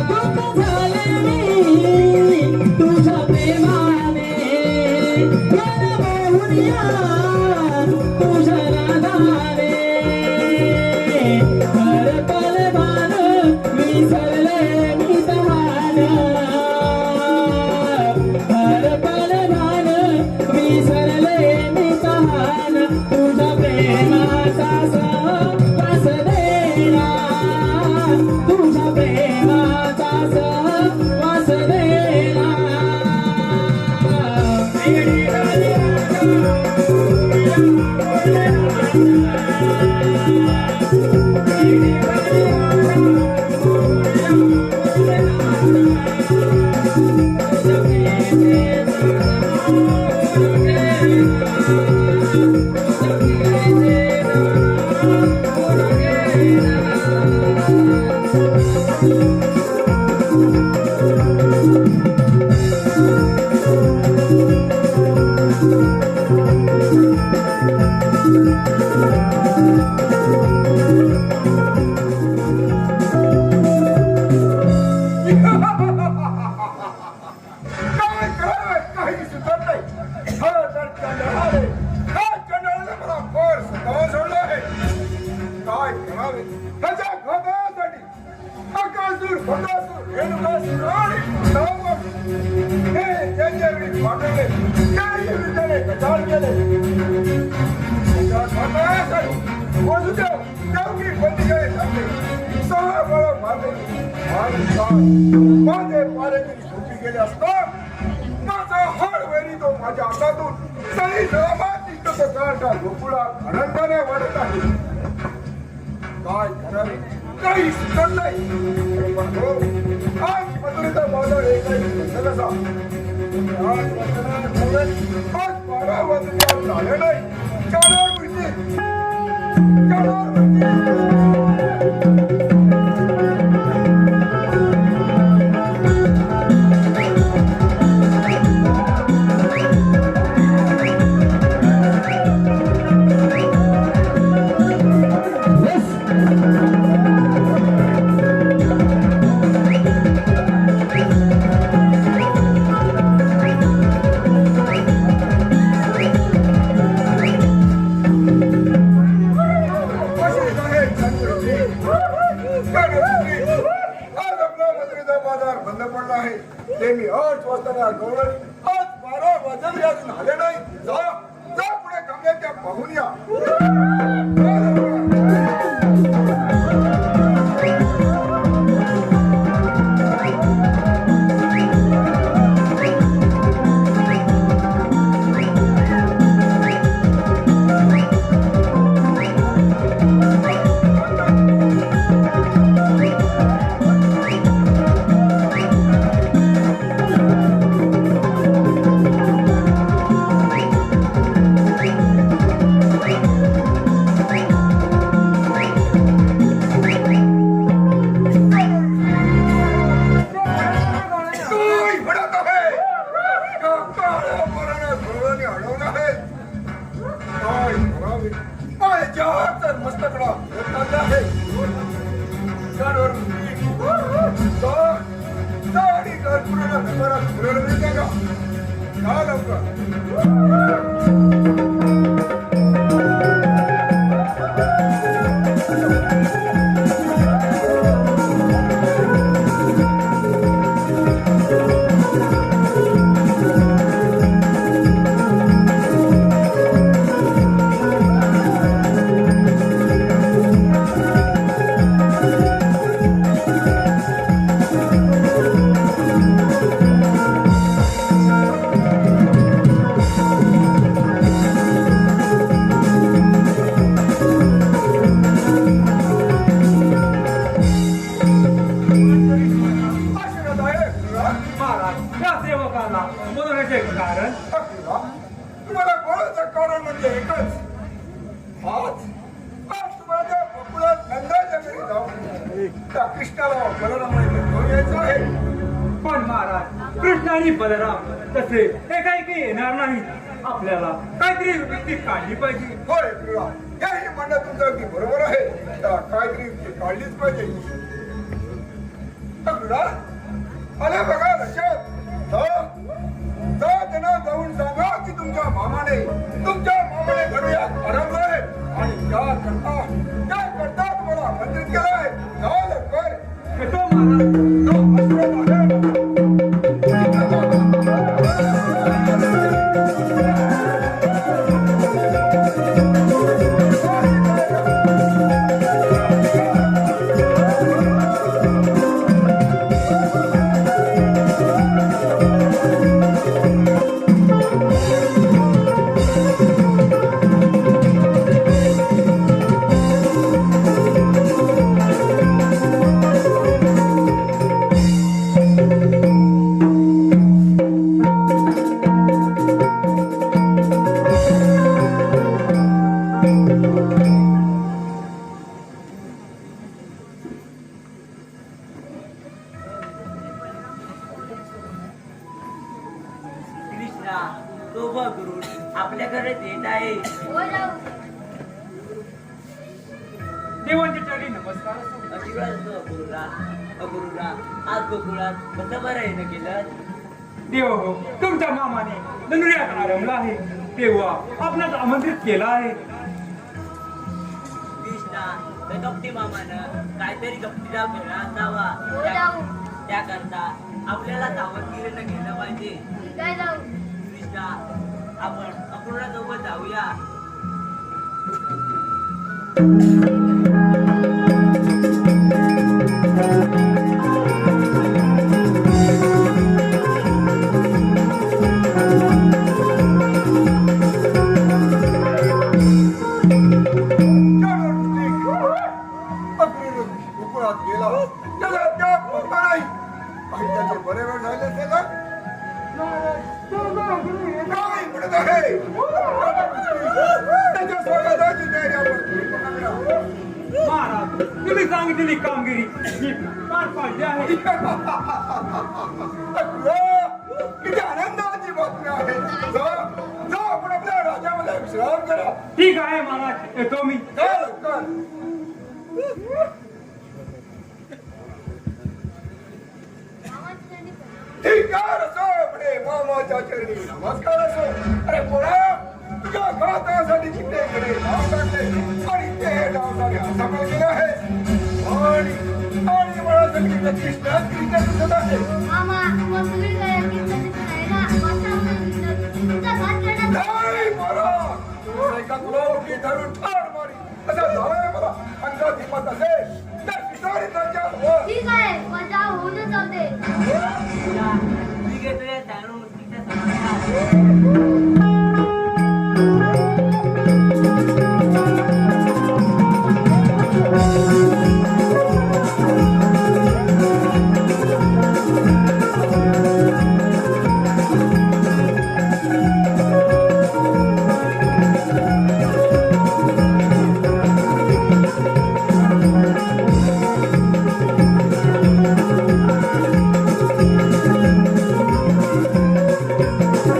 गोप झाले मी तुझ्या प्रेमाने. मन मोहनिया तुझ्या नादाने. हर पल भान विसरले मी तहान. हर पल भान विसरले मी तहान. तुझ्या प्रेमाचा सहवास देना. तुझ्या प्रेमाचा सहवास देना. वेडी झाली राधा मोहनिया मुरली नादा. वेडी झाली राधा मोहनिया मुरली नादा. तुझ्या प्रीतीत नाहून गेला. तुझ्या प्रीतीत नाहून गेला. काय करावे काही सुचत नाही. हा तर चंद्राने हा चंद्राने मला फार सतावून सोडलं आहे. काय करावे ह्याच्या घातासाठी अकासूर भकासूर रेणुकासूर आणि सावक हे ज्यांच्यावेळी पाठवले त्याही विद्याने कचार केले. ह्याच्या घातासाठी वसुदेव देवकी बंदिकाने टाकले. 6 बळ मारले आणि माझे पारेगिरी सोपी गेले असता माझा हाड वेळी तो माझ्या अंगातून सही सलामत निघतो. काढता गोकुळा आनंदाने वाढत आहे. काय करावे काही सुचत नाही. पण हो आज मथुरेचा बाजार एकही कसा आज वचनाने बोलत आज 12 वाजता झाले नाही. 4 मिळतील 4 मिळतील. बंद पडला आहे. ते मी 8 वाजता गवळणी आज 12 वाजले अजून आले नाही. जा जा पुढे कमल्याच्या पाहून या. काळ्या पोराने धुळणी अडवलं आहे. काय करावे? माझ्या तर मस्तकडा चालले आहे. झाडावर साडी कर्पूराला घरात फिरवलं मिळते का? का लवकर आशीर्वाद आहे तुला. महाराज या सेवकाला बोलवण्याचे कारण तुम्हाला बोलायचं कारण म्हणजे एकच. आज तुम्हाला त्या गोकुळात नंदाच्या घरी जाऊन त्या कृष्णाला बलरामाला घेऊन यायचं आहे. पण महाराज कृष्ण आणि बलराम तसे एकाएकी येणार नाही. आपल्याला काहीतरी युक्ती काढली पाहिजे. होय तुला याही म्हणणं तुमचं अगदी बरोबर आहे. त्या काहीतरी ती काढलीच पाहिजे. तुला आले बघा लक्षात. त्यांना जाऊन सांगा की तुमच्या मामाने घडूयात अडवलंय आणि त्याकरता तुम्हाला आमंत्रित केलंय. जाऊ लवकर. येतो महाराज. कृष्णा तो बघ गुरु आपल्याकडे येत आहे. हो जाऊ. देवांच्या चरणी नमस्कार. अगुरुला आज गोकुळात कसं बरं येणं केलं. देव हो तुमच्या मामाने ननुऱ्यात आरंभला आहे तेव्हा आपणास आमंत्रित केला आहे. कृष्णा तर गप्ती मामानं काहीतरी गप्तीला खेळा असावा. हो जाऊ. त्याकरता आपल्याला सावधगिरीनं गेलं पाहिजे. ठीक आहे जाऊ. कृष्णा आपण अपूर्णा सोबत जाऊया. गोकुळात गेला त्याला त्या होता नाही. काही त्याचे बरे वेळ झाले असेल ना? काय म्हणत आहे? त्याच्या स्वागताची तयारी आपण केली बघा. महाराज तुम्ही सांगितलेली कामगिरी मी पार पाडली आहे. किती आनंदाची बातमी आहे. जा आपण आपल्या राजामध्ये विश्राम करा. ठीक आहे महाराज येतो मी. जा लवकर. मामाची चरणी करा. ठीक आहे असो म्हणे मामाच्या चरणी नमस्कार असो. अरे पोरा तुझ्या घातासाठी चित्तेकडे नाव टाकले आणि ते नाव झाले असफल केले आहे. आणि मला सगळीकडे कृष्ण दिसत आहे. मामा मग तुम्ही काय कीर्तन दिसत आहे ना. माझ्या तुमचा घात करण्यात नाही महाराज तुला एका तुला उठी धरून ठार मारी असं झालंय मला. अंगात हिंमत असेल तर पिसारी त्यांच्यावर. ठीक आहे. पण जाऊ होऊनच जाऊ दे. कृष्णा मी घेतो या दारू मुक्तीच्या समाधान.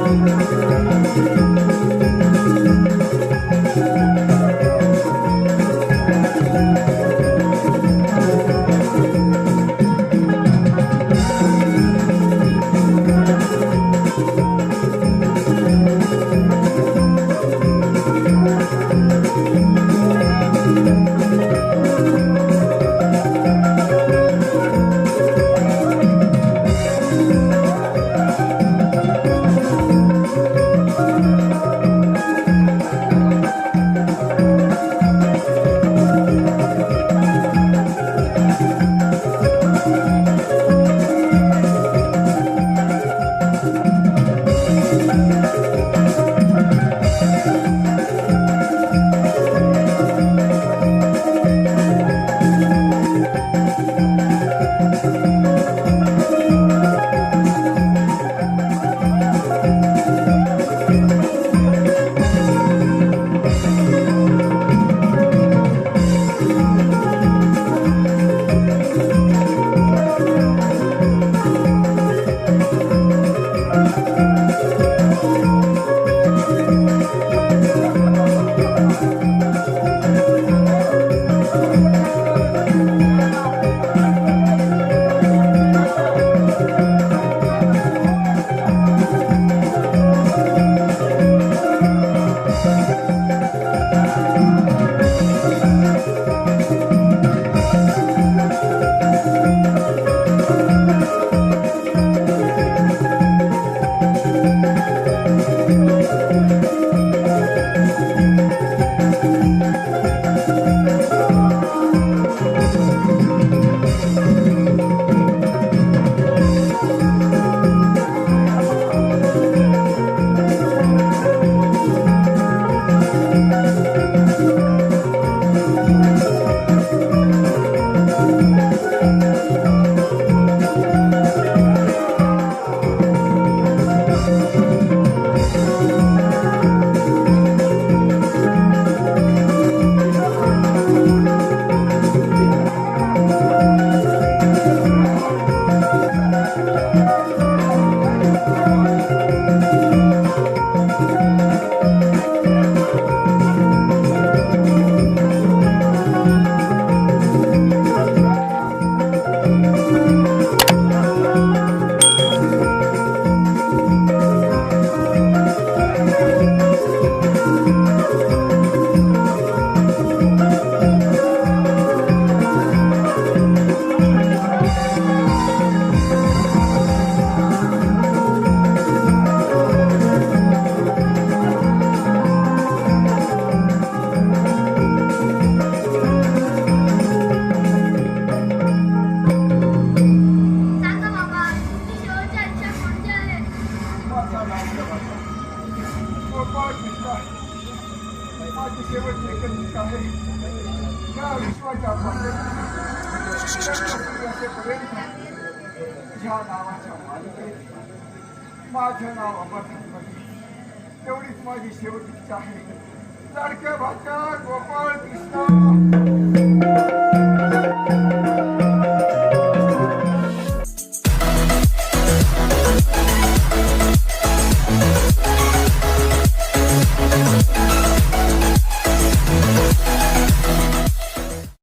Thank माझी शेवटची एकच आहे या विश्वाच्या असेपर्यंत ह्या नावाच्या मालिकेत माझं नाव अमर राहण्याची तेवढीच माझी शेवटची इच्छा आहे. लाडक्या भाच्या गोपाळ कृष्णा